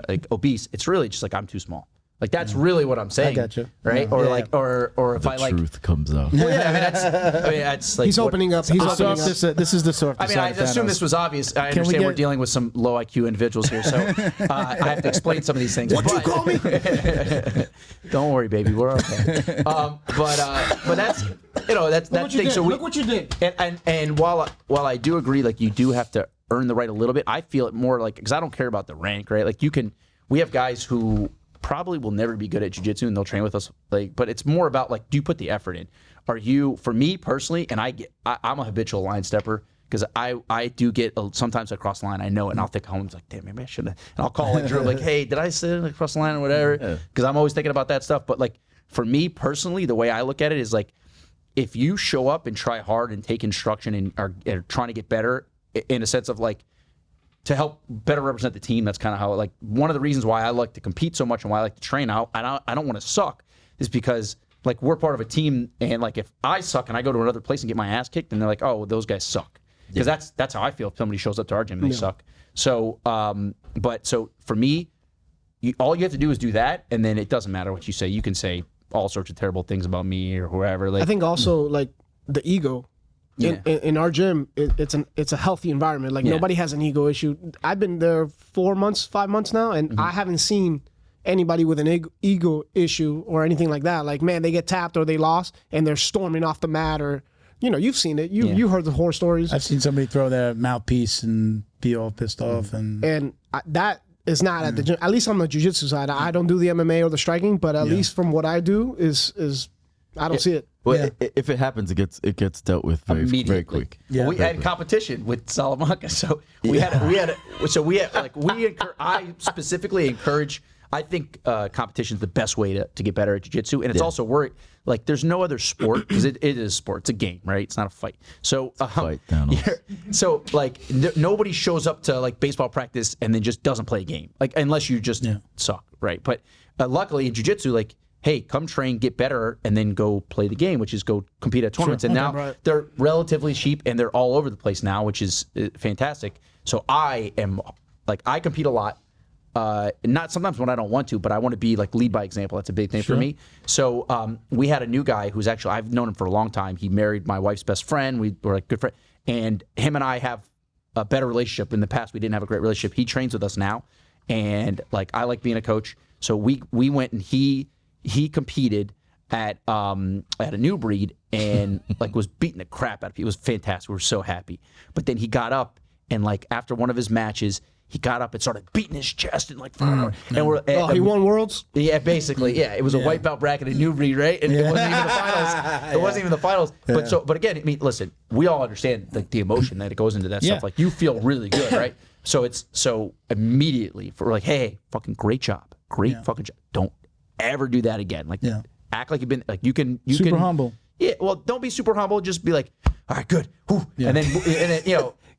like obese, it's really just like I'm too small. Like that's really what I'm saying. I got you. Right? Yeah. Or like, or if The I like truth comes out. Well, yeah, I mean that's like He's opening up. He's opening up. This is the soft. I mean, I assume this was obvious. I understand we're dealing with some low IQ individuals here, so I have to explain some of these things. What'd you call me? Don't worry, baby, we're okay. But that's that's that thing. So look what you did. And while I do agree, like you do have to earn the right a little bit. I feel it more like because I don't care about the rank, right? Like we have guys who probably will never be good at jiu-jitsu and they'll train with us, like, but it's more about like, do you put the effort in? Are you, for me personally, and I'm a habitual line stepper because I do get sometimes I cross the line, I know it, and I'll think home, like, damn, maybe I shouldn't have. And I'll call like Drew, like, hey, did I sit across the line or whatever? Because I'm always thinking about that stuff. But like for me personally, the way I look at it is like, if you show up and try hard and take instruction and are trying to get better in a sense of like, to help better represent the team, that's kind of how, like, one of the reasons why I like to compete so much and why I like to train out, I don't want to suck, is because, like, we're part of a team, and, like, if I suck and I go to another place and get my ass kicked, then they're like, oh, well, those guys suck. Because that's how I feel if somebody shows up to our gym and they suck. So, so for me, all you have to do is do that, and then it doesn't matter what you say. You can say all sorts of terrible things about me or whoever. Like, I think also, like, the ego. In our gym, it's a healthy environment. Like nobody has an ego issue. I've been there 5 months now, and I haven't seen anybody with an ego issue or anything like that. Like, man, they get tapped or they lost and they're storming off the mat, or you've seen it. You heard the horror stories. I've seen somebody throw their mouthpiece and be all pissed off, and that is not at the gym. At least on the jiu-jitsu side, I don't do the MMA or the striking, but at least from what I do is I don't see it. Well, if it happens, it gets dealt with very quick. Yeah, we had competition with Salamanca, so I specifically encourage. I think competition is the best way to get better at jiu-jitsu, and it's also like there's no other sport because it is a sport. It's a game, right? It's not a fight. So so like nobody shows up to like baseball practice and then just doesn't play a game, like unless you just suck, right? But luckily in jiu-jitsu, like, hey, come train, get better, and then go play the game, which is go compete at tournaments. And now they're relatively cheap, and they're all over the place now, which is fantastic. So I compete a lot. Not sometimes when I don't want to, but I want to be like lead by example. That's a big thing for me. So we had a new guy who's actually, I've known him for a long time. He married my wife's best friend. We were like good friends. And him and I have a better relationship. In the past, we didn't have a great relationship. He trains with us now. And like, I like being a coach. So we went and he competed at a new breed and like was beating the crap out of people. It was fantastic. We were so happy. But then he got up and like after one of his matches, he got up and started beating his chest and like, he won worlds. Yeah, basically, yeah. It was a white belt bracket, a new breed, right? And it wasn't even the finals. It wasn't even the finals. But again, I mean, listen, we all understand the emotion that it goes into that stuff. Like you feel really good, right? So immediately for like, hey, fucking great job, fucking job. Don't ever do that again. Like, act like you've been like you can super humble. Yeah, well, don't be super humble. Just be like, all right, good, and then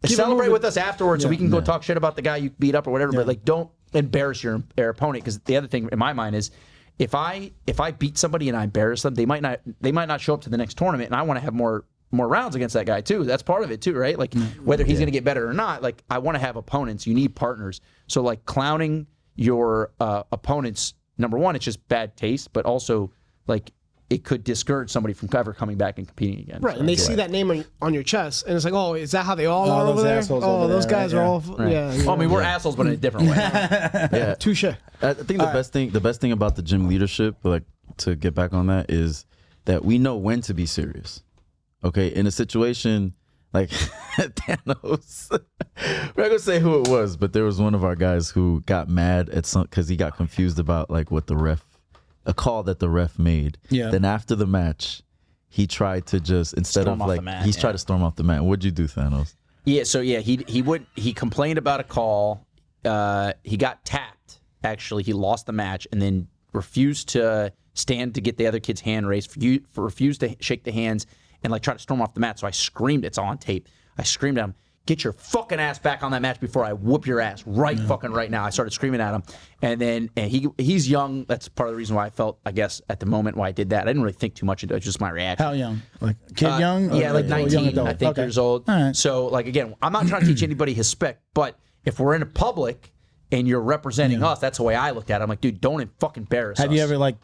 celebrate with us afterwards, so we can go talk shit about the guy you beat up or whatever. But like, don't embarrass your opponent, because the other thing in my mind is, if I beat somebody and I embarrass them, they might not show up to the next tournament, and I want to have more rounds against that guy too. That's part of it too, right? Like whether he's going to get better or not. Like I want to have opponents. You need partners. So like clowning your opponents. Number one, it's just bad taste, but also like it could discourage somebody from ever coming back and competing again. Right, and they see that name on your chest, and it's like, oh, is that how they all are over there? Oh, those guys are all, Well, I mean, we're assholes, but in a different way. Yeah, touche. I think the best thing about the gym leadership, like to get back on that, is that we know when to be serious. Okay, in a situation like Thanos. We're not gonna say who it was, but there was one of our guys who got mad at some because he got confused about like what a call that the ref made. Yeah. Then after the match, he tried to just Storm off the mat, tried to storm off the mat. What'd you do, Thanos? Yeah, so yeah, he complained about a call. He got tapped. Actually, he lost the match and then refused to stand to get the other kid's hand raised. Refused to shake the hands and like try to storm off the mat. So I screamed. It's on tape. I screamed at him, "Get your fucking ass back on that match before I whoop your ass fucking right now." I started screaming at him, and he's young. That's part of the reason why I felt, I guess, at the moment why I did that. I didn't really think too much into it. It's just my reaction. How young? Like kid young? Yeah, like young 19, adult? I think, years old. All right. So, like, again, I'm not trying to teach anybody his spec, but if we're in a public and you're representing us, that's the way I looked at it. I'm like, dude, don't fucking embarrass us. Have you ever like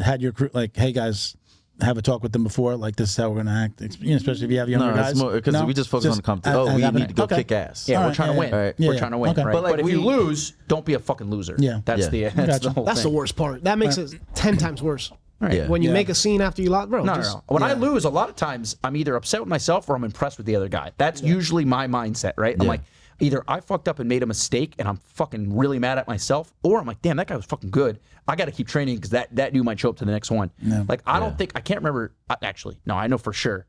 had your crew like, hey guys, have a talk with them before? Like, this is how we're gonna act, especially if you have younger guys. No, it's because we just focus on the competition. We need to go kick ass. Yeah, All we're right, trying to win. Right. We're trying to win, Okay. right? But, like, if you lose, don't be a fucking loser. Yeah. That's the whole That's thing. the worst part. That makes it 10 times worse. Yeah. When you make a scene after you lost, bro. No. When I lose, a lot of times I'm either upset with myself or I'm impressed with the other guy. That's usually my mindset, right? I'm like, either I fucked up and made a mistake and I'm fucking really mad at myself, or I'm like, damn, that guy was fucking good. I got to keep training because that dude might show up to the next one. Yeah. Like, I don't think, I can't remember, actually, no, I know for sure.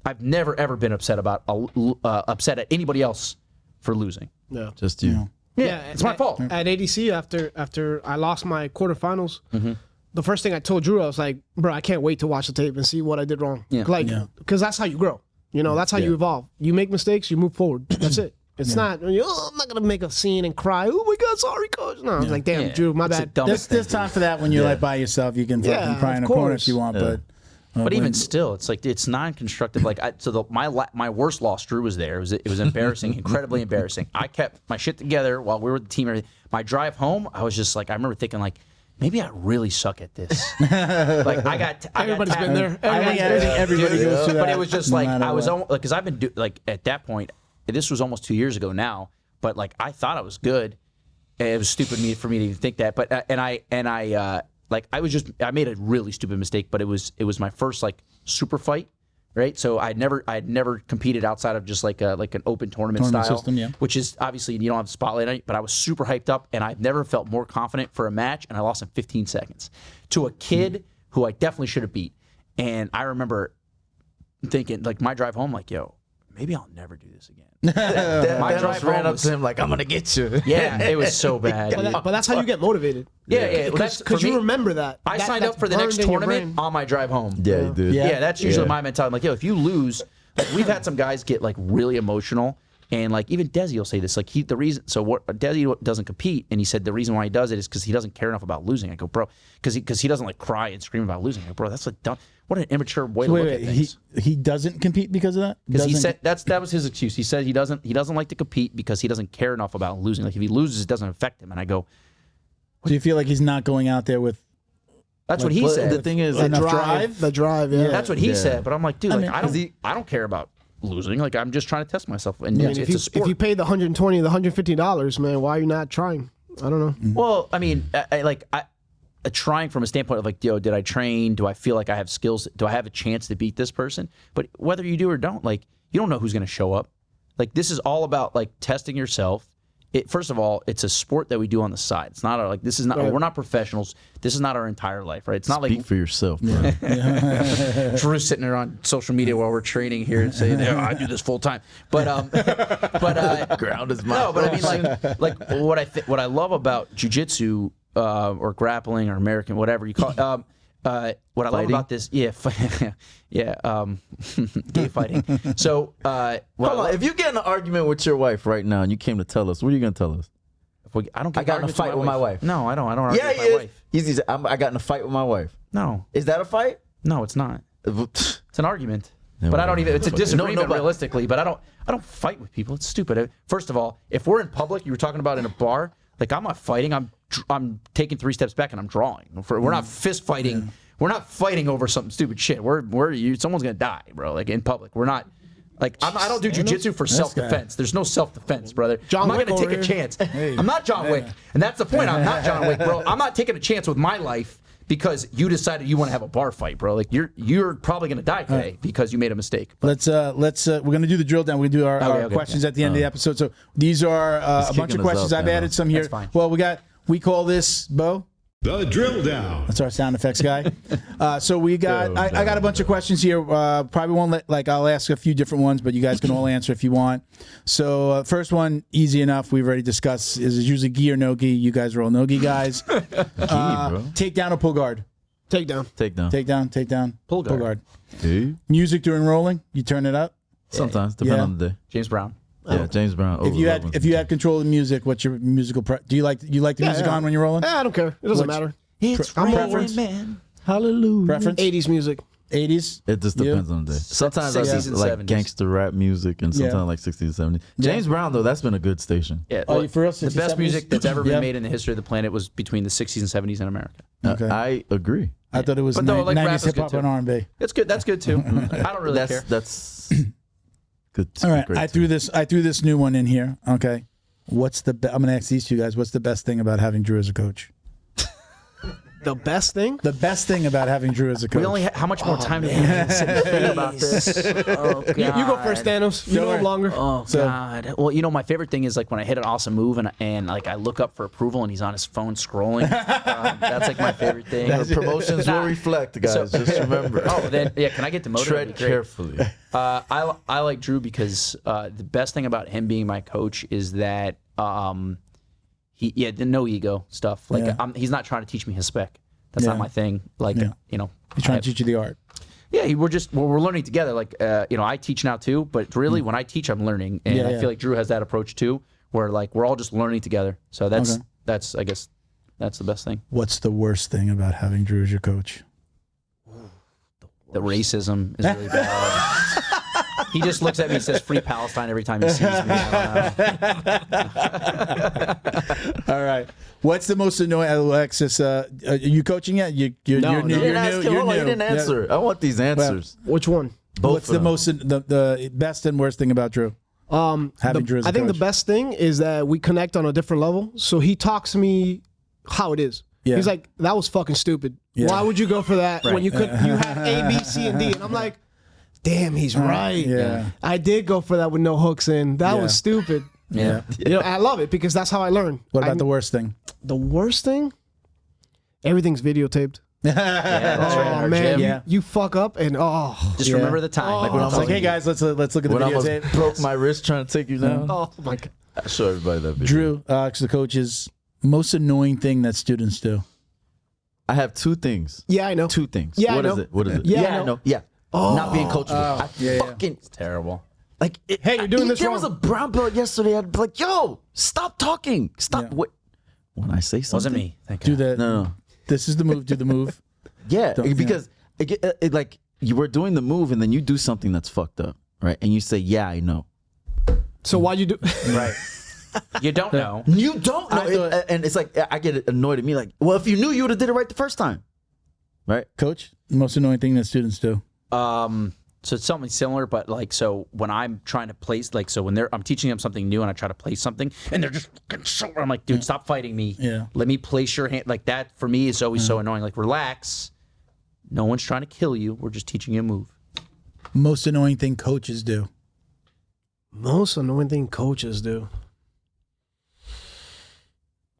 I've never, ever been upset upset at anybody else for losing. Yeah. Just you. Yeah, it's my fault. At ADC, after I lost my quarterfinals, the first thing I told Drew, I was like, bro, I can't wait to watch the tape and see what I did wrong. Yeah. Like, because that's how you grow. You know, that's how you evolve. You make mistakes, you move forward. That's it. It's not, I'm not going to make a scene and cry, oh my God, sorry, coach. No, it's like, damn, Drew, my bad. There's time for that when you're like by yourself. You can fucking cry in a corner if you want, But even still, it's like it's non-constructive. Like my worst loss, Drew was there. It was embarrassing, incredibly embarrassing. I kept my shit together while we were with the team. My drive home, I was just like, I remember thinking like, maybe I really suck at this. Like Everybody's been there. Everybody goes through that. But it was just like I was almost like because I've been like at that point. This was almost 2 years ago now. But like I thought I was good. It was stupid for me to even think that. But I made a really stupid mistake. But it was my first like super fight, right? So I'd never competed outside of just like an open tournament style system, which is obviously you don't have the spotlight on it. But I was super hyped up, and I've never felt more confident for a match. And I lost in 15 seconds to a kid who I definitely should have beat. And I remember thinking like my drive home, like, yo, maybe I'll never do this again. My drive ran up to him like, I'm gonna get you. Yeah, it was so bad. But that's how you get motivated. Yeah. Because you remember that. I signed up for the next tournament on my drive home. Yeah, you did. Yeah, that's usually my mentality. I'm like, yo, if you lose, like, we've had some guys get like really emotional. And like even Desi will say this, like Desi doesn't compete, and he said the reason why he does it is because he doesn't care enough about losing. I go, bro, because he doesn't like cry and scream about losing. I go, bro, that's like dumb. What an immature way to look at things. He doesn't compete because of that? Because he said that was his excuse. He said he doesn't like to compete because he doesn't care enough about losing. Like if he loses, it doesn't affect him. And I go, do you feel like he's not going out there with? That's what he said. The thing is, The drive, yeah. That's what he said. But I'm like, dude, I don't care about losing. Like I'm just trying to test myself. And it's a sport. If you pay the $120, the $150, man, why are you not trying? I don't know. Well, I mean, trying from a standpoint of like, yo, did I train? Do I feel like I have skills? Do I have a chance to beat this person? But whether you do or don't, like, you don't know who's going to show up. Like, this is all about like testing yourself. First of all, it's a sport that we do on the side. It's not we're not professionals. This is not our entire life, right? It's not speak like for yourself, bro. Drew's sitting there on social media while we're training here and saying, oh, I do this full time. But Ground is my. No, but I mean like what I love about jiu-jitsu or grappling or American, whatever you call it. What I love about this, gay fighting. So, hold on. If you get in an argument with your wife right now and you came to tell us, what are you going to tell us? I don't. I got in a fight with my wife. No, I don't. I don't argue with my wife. He's I got in a fight with my wife. No, is that a fight? No, it's not. It's an argument. No, but I don't even. It's a disagreement but realistically. But I don't fight with people. It's stupid. First of all, if we're in public, you were talking about in a bar. Like I'm not fighting. I'm taking 3 steps back and I'm drawing. We're not fist fighting. Yeah. We're not fighting over some stupid shit. Someone's gonna die, bro. Like in public, we're not. Like I don't do jiu-jitsu for self-defense. There's no self-defense, brother. I'm not gonna take a chance. I'm not John Wick, and that's the point. I'm not John Wick, bro. I'm not taking a chance with my life because you decided you want to have a bar fight, bro. Like you're probably gonna die today because you made a mistake. But we're gonna do the drill down. We're gonna do our questions at the end of the episode. So these are a bunch of questions. I've added some here. That's fine. Well, we call this, Bo? The drill down. That's our sound effects guy. So we got, I got a bunch of questions here. Probably won't I'll ask a few different ones, but you guys can all answer if you want. So first one, easy enough. We've already discussed. Is it usually gi or no gi? You guys are all no gi guys. Take down or pull guard? Take down. Take down. Take down. Pull guard. Hey. Music during rolling, you turn it up. Sometimes, depending on the day. James Brown. Yeah, James Brown. If you had control of the music, what's your musical? Do you like the music on when you're rolling? I don't care. It doesn't matter. It's preference? man. Hallelujah. Preference? 80s music. 80s. It just depends on the day. Sometimes I 60s just and like 70s. gangster rap music, and sometimes like 60s and 70s. James Brown though, that's been a good station. Yeah. Oh, for real? The 60s, best 70s? music that's ever been Yeah. made in the history of the planet was between the 60s and 70s in America. Okay. I agree. I thought it was But no, like, rap 90s is hip good hop too. and R&B. It's good. That's good too. I don't really care. That's good. All right, great I threw this new one in here. Okay, I'm gonna ask these two guys. What's the best thing about having Drew as a coach? The best thing? The best thing about having Drew as a coach. We only how much more time do we have to sit and think about this? Oh, God. You go first, Thanos. You know him longer. Oh God! Well, you know, my favorite thing is like when I hit an awesome move and like I look up for approval and he's on his phone scrolling. That's like my favorite thing. The promotions will reflect, guys. Just remember. Oh, then yeah. Can I get demoted? Tread carefully. I like Drew because the best thing about him being my coach is that the no ego stuff. Like he's not trying to teach me his spec. That's not my thing. Like you know, He's trying to teach you the art. Yeah, we're learning together. Like you know, I teach now too, but really when I teach, I'm learning, and I feel like Drew has that approach too, where like we're all just learning together. So that's I guess that's the best thing. What's the worst thing about having Drew as your coach? The racism is really bad. He just looks at me and says "Free Palestine" every time he sees me. I don't know. All right. What's the most annoying, Alexis? Are you coaching yet? You're new. You You're didn't new. He didn't answer. I want these answers. Which one? What's the most the best and worst thing about Drew? Having Drew as a I think coach. the best thing is that we connect on a different level. So he talks to me how it is. Yeah. He's like, that was fucking stupid. Yeah. Why would you go for that when you have A, B, C, and D? And I'm like, damn, he's right. Yeah. I did go for that with no hooks in. That was stupid. Yeah. You know, I love it because that's how I learn. What about the worst thing? The worst thing? Everything's videotaped. Yeah, that's right. in Oh our man, gym. Yeah. you fuck up and Just remember the time. Like when It's like, hey guys, let's look at the when I almost videotape. broke my wrist trying to take you down. oh my god. I show everybody that video. Drew, Alex, the coach's most annoying thing that students do. I have two things. Yeah, I know. Two things. Yeah, I What is know. it? What is it? Yeah, I I know. know. Yeah. Not being coachable. I fucking It's terrible. like. Hey, you're doing this There wrong. was a brown belt yesterday. I'd be like, "Yo, stop talking. Stop." Yeah. What? When I say something, Wasn't me. Thank Do God. that. No. This is the move. Do the move. Yeah, Don't- because like you were doing the move and then you do something that's fucked up, right? And you say, "Yeah, I know." So why you do? Right. You don't know. You don't know, I thought- and it's like I get annoyed at me. Like, well, if you knew, you would have did it right the first time, right? Coach, most annoying thing that students do. So it's something similar, but like, so when I'm trying to place, like, so when I'm teaching them something new and I try to place something and they're just, I'm like, dude, stop fighting me. Yeah. Let me place your hand. Like that for me is always so annoying. Like, relax. No one's trying to kill you. We're just teaching you a move. Most annoying thing coaches do. Most annoying thing coaches do.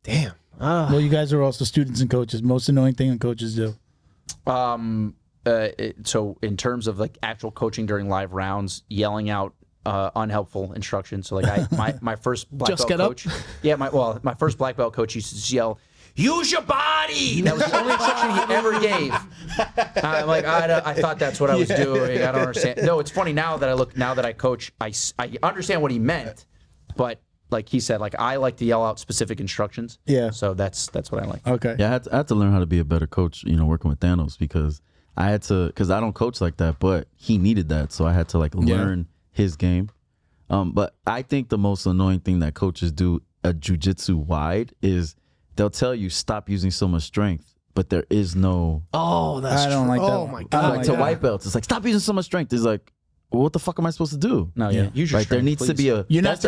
Damn. Well, you guys are also students and coaches. Most annoying thing that coaches do. So in terms of like actual coaching during live rounds, yelling out unhelpful instruction. So like my first black Just belt get up? coach. Yeah, my first black belt coach used to just yell, "Use your body." That was the only instruction he ever gave. I'm like, I thought that's what I was doing. I don't understand. No, it's funny now that I coach, I understand what he meant, but like he said, like I like to yell out specific instructions. Yeah. So that's what I like. Okay. Yeah, I had to learn how to be a better coach. You know, working with Thanos because I had to, because I don't coach like that, but he needed that, so I had to like learn his game. But I think the most annoying thing that coaches do jiu-jitsu wide is they'll tell you stop using so much strength, but there is no Oh, that's I don't true. like that Oh one. my I god. don't like like to that. white belts. It's like stop using so much strength. It's like what the fuck am I supposed to do? No, yeah. Use your Right, there strength, needs to please. be a. You're not that's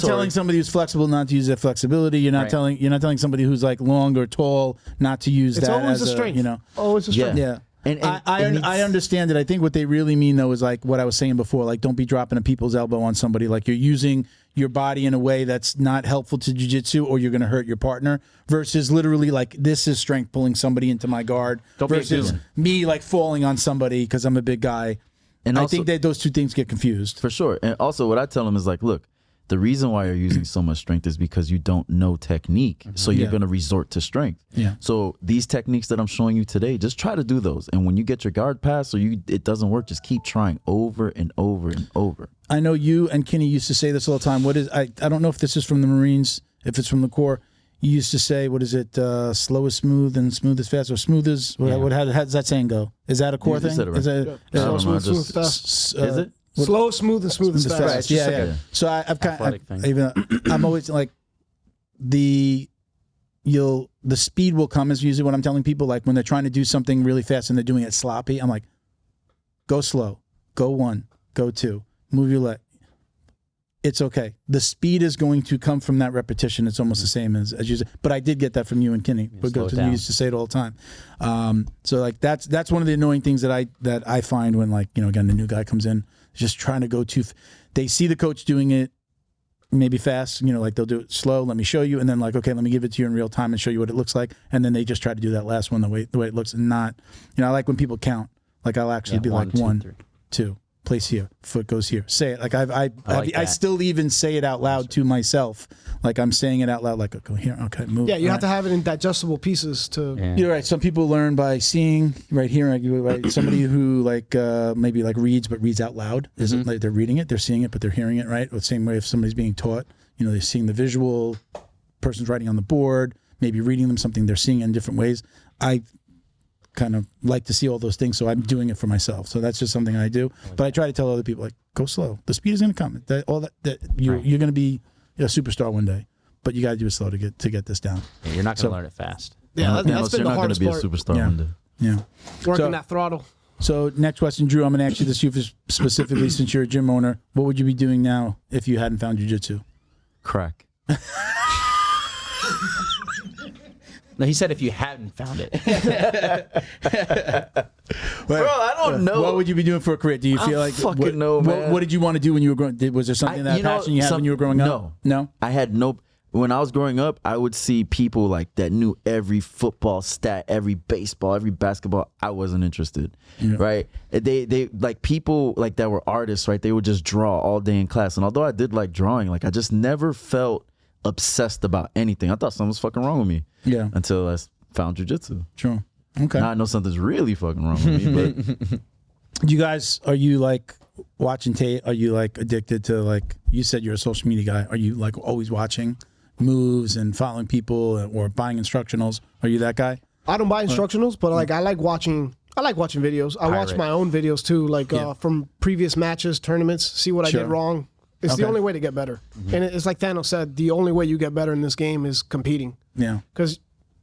a telling somebody who's flexible not to use their flexibility. You're not Right. telling somebody who's like long or tall not to use It's that always as a strength. You know. Always a strength. Yeah. And I understand it. I think what they really mean though is like what I was saying before. Like, don't be dropping a people's elbow on somebody. Like, you're using your body in a way that's not helpful to jiu-jitsu, or you're going to hurt your partner. Versus literally like, this is strength pulling somebody into my guard. Don't be a versus goon. me like falling on somebody because I'm a big guy. And I also- think that those two things get confused. For sure. And also, what I tell them is like, look, the reason why you're using so much strength is because you don't know technique. So you're Yeah. going to resort to strength. Yeah. So these techniques that I'm showing you today, just try to do those. And when you get your guard pass or it doesn't work, just keep trying over and over and over. I know you and Kenny used to say this all the time. What is I don't know if this is from the Marines, if it's from the Corps. You used to say, what is it? Slow is smooth and smooth is fast, or smooth is how does that saying go? Is that a Corps You thing? said it right. Is that, I don't know, Smooth, I just- smooth, fast. Is it? Slow, smooth, and smooth as It's fast. fast. just Yeah, like yeah. a So I've kind athletic of thing. even I'm always like the speed will come is usually what I'm telling people. Like when they're trying to do something really fast and they're doing it sloppy, I'm like, go slow, go 1, go 2, move your leg. It's okay. The speed is going to come from that repetition. It's almost the same as you said. But I did get that from you and Kenny slow because it you down. used to say it all the time. So like that's one of the annoying things that I find when, like, you know, again, the new guy comes in, just trying to go they see the coach doing it maybe fast, you know, like they'll do it slow, let me show you, and then like, okay, let me give it to you in real time and show you what it looks like, and then they just try to do that last one the way it looks, and not, you know, I like when people count. Like I'll actually be like 1, 2, place here, foot goes here, say it. Like I that. still even say it out loud to myself, like I'm saying it out loud, like go here, okay, move. Yeah, you all have to have it in digestible pieces to. Yeah. You're right. Some people learn by seeing right here. Right, somebody who like maybe like reads but reads out loud isn't like they're reading it, they're seeing it, but they're hearing it. Right. The same way if somebody's being taught, you know, they're seeing the visual. Person's writing on the board, maybe reading them something they're seeing in different ways. I kind of like to see all those things, so I'm doing it for myself. So that's just something I do. But I try to tell other people, like, go slow. The speed is going to come. You're going to be a superstar one day, but you got to do it slow to get this down. Yeah, you're not going to learn it fast. Yeah, You know, that's so been you're the not going to hardest be a part. superstar Yeah. one day. Yeah. Working So- that throttle. So next question, Drew. I'm going to ask you this. You specifically, since you're a gym owner, what would you be doing now if you hadn't found jiu-jitsu? Crack. No, he said if you hadn't found it. Bro, I don't know. What would you be doing for a career? Do you feel like fucking know, man. What did you want to do when you were growing? Was there something that passion you had when you were growing up? No. I had no. When I was growing up, I would see people like that knew every football stat, every baseball, every basketball. I wasn't interested, right? They like people like that were artists, right? They would just draw all day in class. And although I did like drawing, like I just never felt obsessed about anything. I thought something was fucking wrong with me. Yeah. Until I found jiu-jitsu. True. Okay. Now I know something's really fucking wrong with me. But You guys, are you like watching tape? Are you like addicted to, like, you said you're a social media guy. Are you like always watching moves and following people or buying instructionals? Are you that guy? I don't buy instructionals, but like I like watching videos. I watch Pirate. my own videos too, like from previous matches, tournaments, see what I Sure. did wrong. It's Okay. the only way to get better. And it's like Thanos said, the only way you get better in this game is competing. Yeah. Because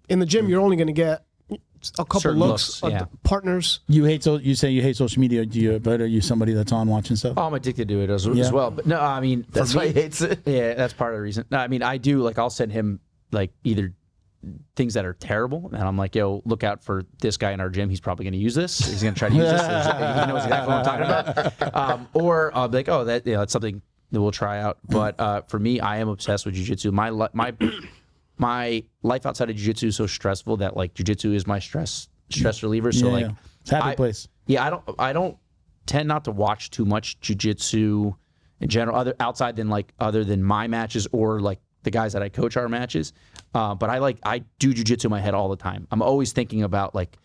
in the gym, you're only going to get a couple Certain looks, looks, yeah. partners. You say you hate social media. But are you somebody that's on watching stuff? Oh, I'm addicted to it as Yeah. well. But no, I mean, for that's why he me, hates it. yeah, that's part of the reason. No, I mean, I do, like, I'll send him like either things that are terrible, and I'm like, yo, look out for this guy in our gym. He's probably going to use this. He's going to try to use this. He knows exactly what I'm talking about. Or I'll be like, oh, that's something that we'll try out. But for me, I am obsessed with jiu-jitsu. My life outside of jiu-jitsu is so stressful that, like, jiu-jitsu is my stress reliever. So like, It's a happy place. yeah, I don't tend not to watch too much jiu-jitsu in general, other than my matches or like the guys that I coach our matches. But I do jiu-jitsu in my head all the time. I'm always thinking about like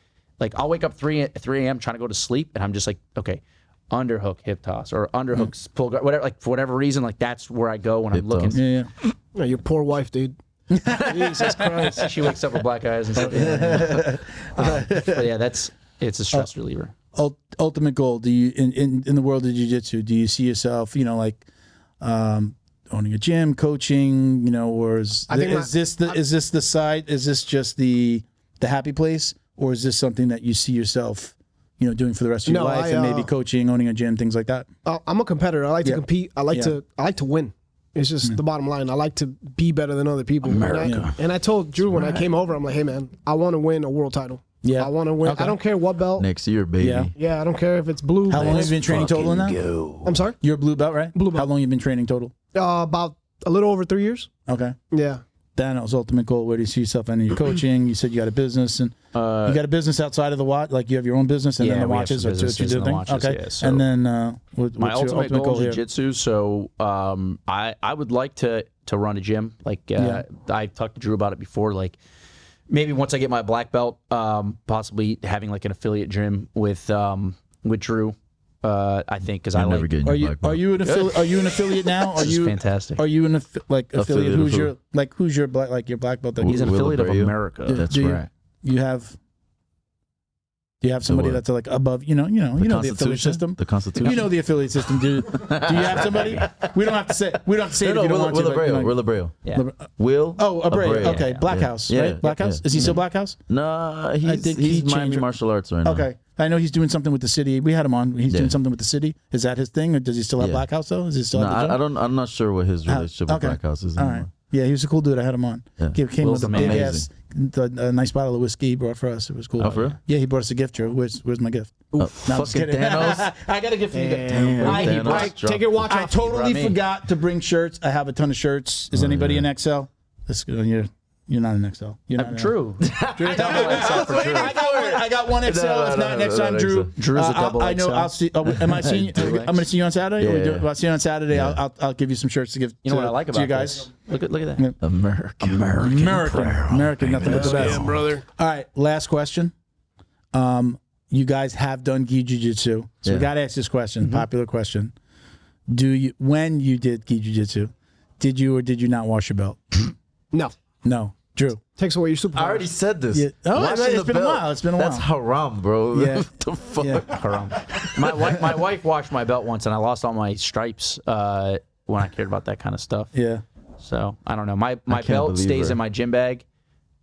I'll wake up 3 a.m. trying to go to sleep, and I'm just like, okay, underhook hip toss or underhook pull guard, whatever. Like for whatever reason, like that's where I go when I'm looking. toss. Yeah. Yeah, your poor wife, dude. Jesus Christ. She wakes up with black eyes and stuff. But yeah, it's a stress reliever. Ultimate goal. Do you in the world of jiu-jitsu, do you see yourself, like owning a gym, coaching, or is this just the happy place, or is this something that you see yourself doing for the rest of your life, and maybe coaching, owning a gym, things like that? I'm a competitor. I like to compete. I like to win. It's just the bottom line. I like to be better than other people. And I told Drew when I came over, I'm like, hey man, I want to win a world title. Yeah, I want to win. Okay. I don't care what belt. Next year, baby. Yeah, I don't care if it's blue. How long have you been training total in that? I'm sorry? You're a blue belt, right? Blue belt. How long have you been training total? About a little over 3 years. Okay. Yeah. Daniel's ultimate goal, where do you see yourself ending your coaching? You said you got a business, and you got a business outside of the watch, like you have your own business, and then the watches are what you do thing. Okay. Yeah, so and then what's my ultimate goal is here? jiu-jitsu. So I would like to run a gym. Like I've talked to Drew about it before. Like maybe once I get my black belt, possibly having like an affiliate gym with Drew. I think because I like. Are you an affiliate now? Are you fantastic? Are you an affiliate? Who's your black belt? He's an affiliate of America. That's right. Do you have somebody that's like above? You know the affiliate system. The Constitution. You know the affiliate system. Do you have somebody? We don't have to say. We don't have to say it if you don't want to. Will Abreu. Yeah. Will. Oh, Abreu. Okay, Black House, right? Black House. Is he still Black House? No, he's Miami Martial Arts right now. Okay. I know he's doing something with the city. We had him on. He's doing something with the city. Is that his thing, or does he still have Black House though? Is he still? I'm not sure what his relationship with Black House is anymore. All right. Yeah, he was a cool dude. I had him on. Yeah. Came with a big ass, a nice bottle of whiskey he brought for us. It was cool. Oh, for real? Yeah, he brought us a gift, Drew. Where's my gift? Fucking Thanos. I got a gift for you. Take your watch off. I totally forgot to bring shirts. I have a ton of shirts. Is anybody in XL? You're not an XL. You're not True. I got one XL. It's not next time, Drew. Drew's a double XL. I know. I'll see. Am I seeing? I'm going to see you on Saturday. I'll see you on Saturday. Yeah. I'll give you some shirts to give. You know what I like about you guys? Look at that. Yeah. American, nothing but the best, brother. All right, last question. You guys have done gi jiu-jitsu, so we got to ask this question. Popular question. When you did gi jiu-jitsu, did you or did you not wash your belt? No. Drew. Takes away your superpower. I already said this. Yeah. Oh, it's been a while. That's haram, bro. Yeah. What the fuck? Yeah. Haram. My wife washed my belt once, and I lost all my stripes when I cared about that kind of stuff. Yeah. So I don't know. My belt stays in my gym bag.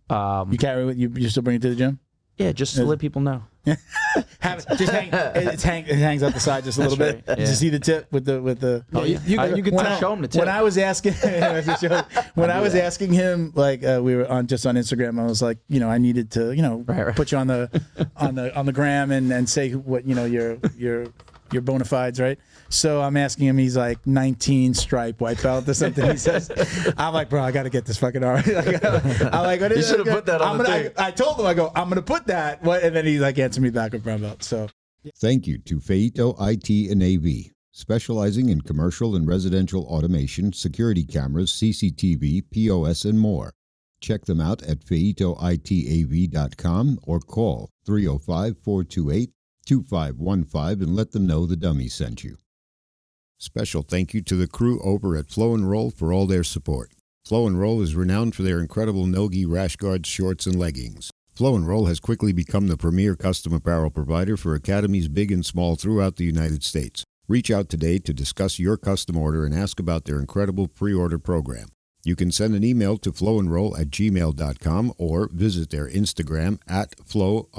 You carry it? You still bring it to the gym? Yeah, just to let people know. It hangs out the side just a little bit. Right. Did you see the tip with the? Oh, yeah. You can show him the tip. When I was asking, him, like we were on Instagram, I was like, I needed to, put you on the gram and say what your bona fides, right? So I'm asking him, he's like 19 stripe white belt or something. He says, I'm like, bro, I got to get this fucking R. I'm like, what is you should have put that on the thing. I told him, I'm going to put that. And then he like answered me back with brown belt. So thank you to Feito IT and AV, specializing in commercial and residential automation, security cameras, CCTV, POS, and more. Check them out at feitoitav.com or call 305-428-2515 and let them know the dummy sent you. Special thank you to the crew over at Flow and Roll for all their support. Flow and Roll is renowned for their incredible no-gi rash guards, shorts, and leggings. Flow and Roll has quickly become the premier custom apparel provider for academies big and small throughout the United States. Reach out today to discuss your custom order and ask about their incredible pre-order program. You can send an email to flowandroll@gmail.com or visit their Instagram at flow_n_roll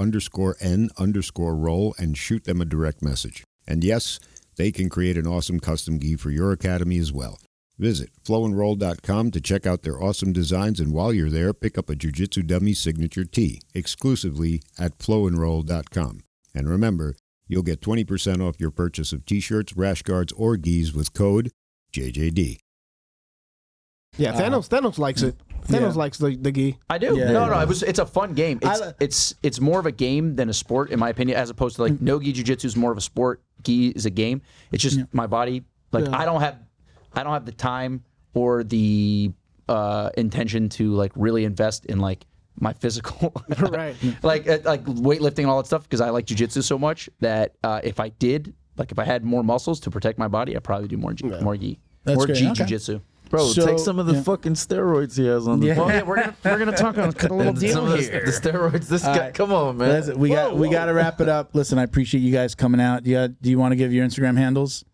and shoot them a direct message. And yes, they can create an awesome custom gi for your academy as well. Visit flowandroll.com to check out their awesome designs, and while you're there, pick up a Jiu-Jitsu Dummy signature tee exclusively at flowandroll.com. And remember, you'll get 20% off your purchase of t-shirts, rash guards, or gis with code JJD. Yeah, Thanos likes it. Thanos likes the gi. I do. Yeah. No, it's a fun game. It's more of a game than a sport, in my opinion, as opposed to like no-gi jiu-jitsu is more of a sport. Gi is a game. It's just my body. Like I don't have the time or the intention to like really invest in like my physical, right? like weightlifting and all that stuff, because I like jiu-jitsu so much that if I had more muscles to protect my body, I'd probably do more gi, more jiu-jitsu. Bro, take some of the fucking steroids he has on the Well, yeah, we're gonna talk on a little deal here. The steroids. This guy, come on, man. Listen, we got to wrap it up. Listen, I appreciate you guys coming out. Do you want to give your Instagram handles?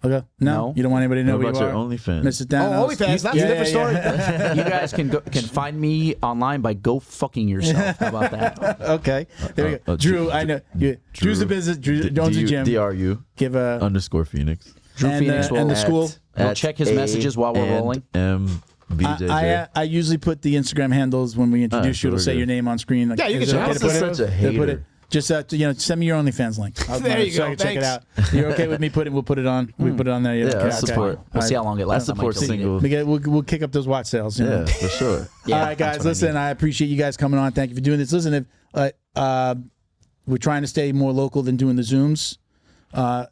Okay. No, you don't want anybody to know What who about you your are. OnlyFans? Mr. Thanos. OnlyFans, that's a different story. You guys can find me online by go fucking yourself. How about that? Okay. There we go. Drew, I know. Drew's the business. Drew owns a gym. DRU Give a _Phoenix. Drew Phoenix will and the school. We'll check his messages while we're rolling. BJJ. I usually put the Instagram handles when we introduce you. It'll say your name on screen. Like, Yeah, you can is it check okay it to out. put Such a They put hater. Just send me your OnlyFans link. There you so go. I can check it Thanks. out. You're okay with me we'll put it on. We put it on there. Yeah, okay, I support. We'll see how long it I lasts. I might support delete it. single. We'll kick up those watch sales. You know? Yeah, for sure. Yeah, All right, that's guys. what I Listen, need. I appreciate you guys coming on. Thank you for doing this. Listen, if we're trying to stay more local than doing the Zooms. A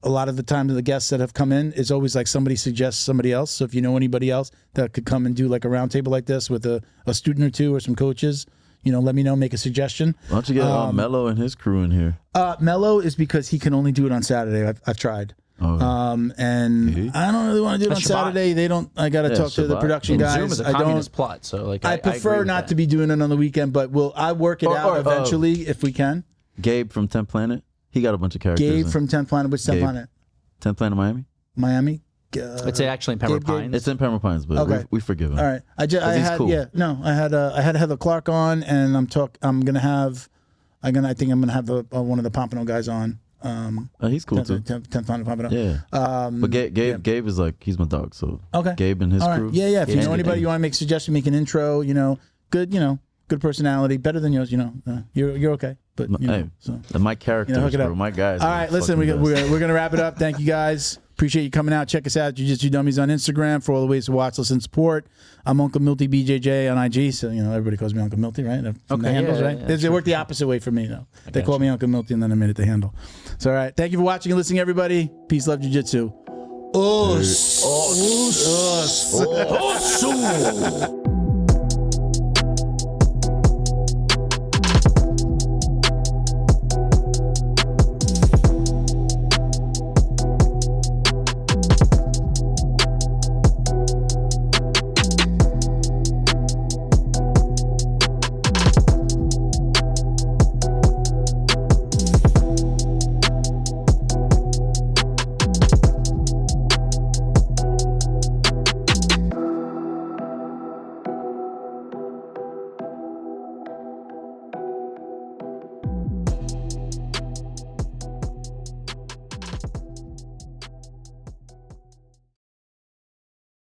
lot of the time the guests that have come in is always like somebody suggests somebody else. So if you know anybody else that could come and do like a roundtable like this with a student or two or some coaches, let me know, make a suggestion. Why don't you get Mello and his crew in here? Mello is because he can only do it on Saturday. I've tried. Oh. And I don't really want to do it on Shabbat. Saturday. They don't. I got to talk to the Shabbat. production And guys. Zoom is a I don't. communist plot, so like I prefer agree with not that. to be doing it on the weekend, but I work it out eventually if we can. Gabe from 10th Planet. He got a bunch of characters. Gabe in. from 10th Planet. Which 10th Gabe. Planet? 10th Planet Miami. Miami. It's actually in Pembroke Gabe. Pines. It's in Pembroke Pines, but Okay. we forgive him. All right. I he's had cool. I had Heather Clark on, and I think I'm gonna have one of the Pompano guys on. He's cool too. 10th Planet Pompano. Yeah. But Gabe is like, he's my dog. So Okay. Gabe and his All right. crew. Yeah. If you know and- anybody, you want to make a suggestion, make an intro. Good personality, better than yours. You're okay. But Hey, so. my characters, hook it up. bro. My guys. All are right, the listen, fucking best. we're gonna wrap it up. Thank you guys. Appreciate you coming out. Check us out, Jiu-Jitsu Dummies on Instagram for all the ways to watch, listen, support. I'm Uncle Milty BJJ on IG, so everybody calls me Uncle Milty, right? From the Okay, handles, yeah, right? yeah, They work the opposite way for me, though. They call me Uncle Milty, and then I made it the handle. So, all right, thank you for watching and listening, everybody. Peace, love, Jiu-Jitsu. Us.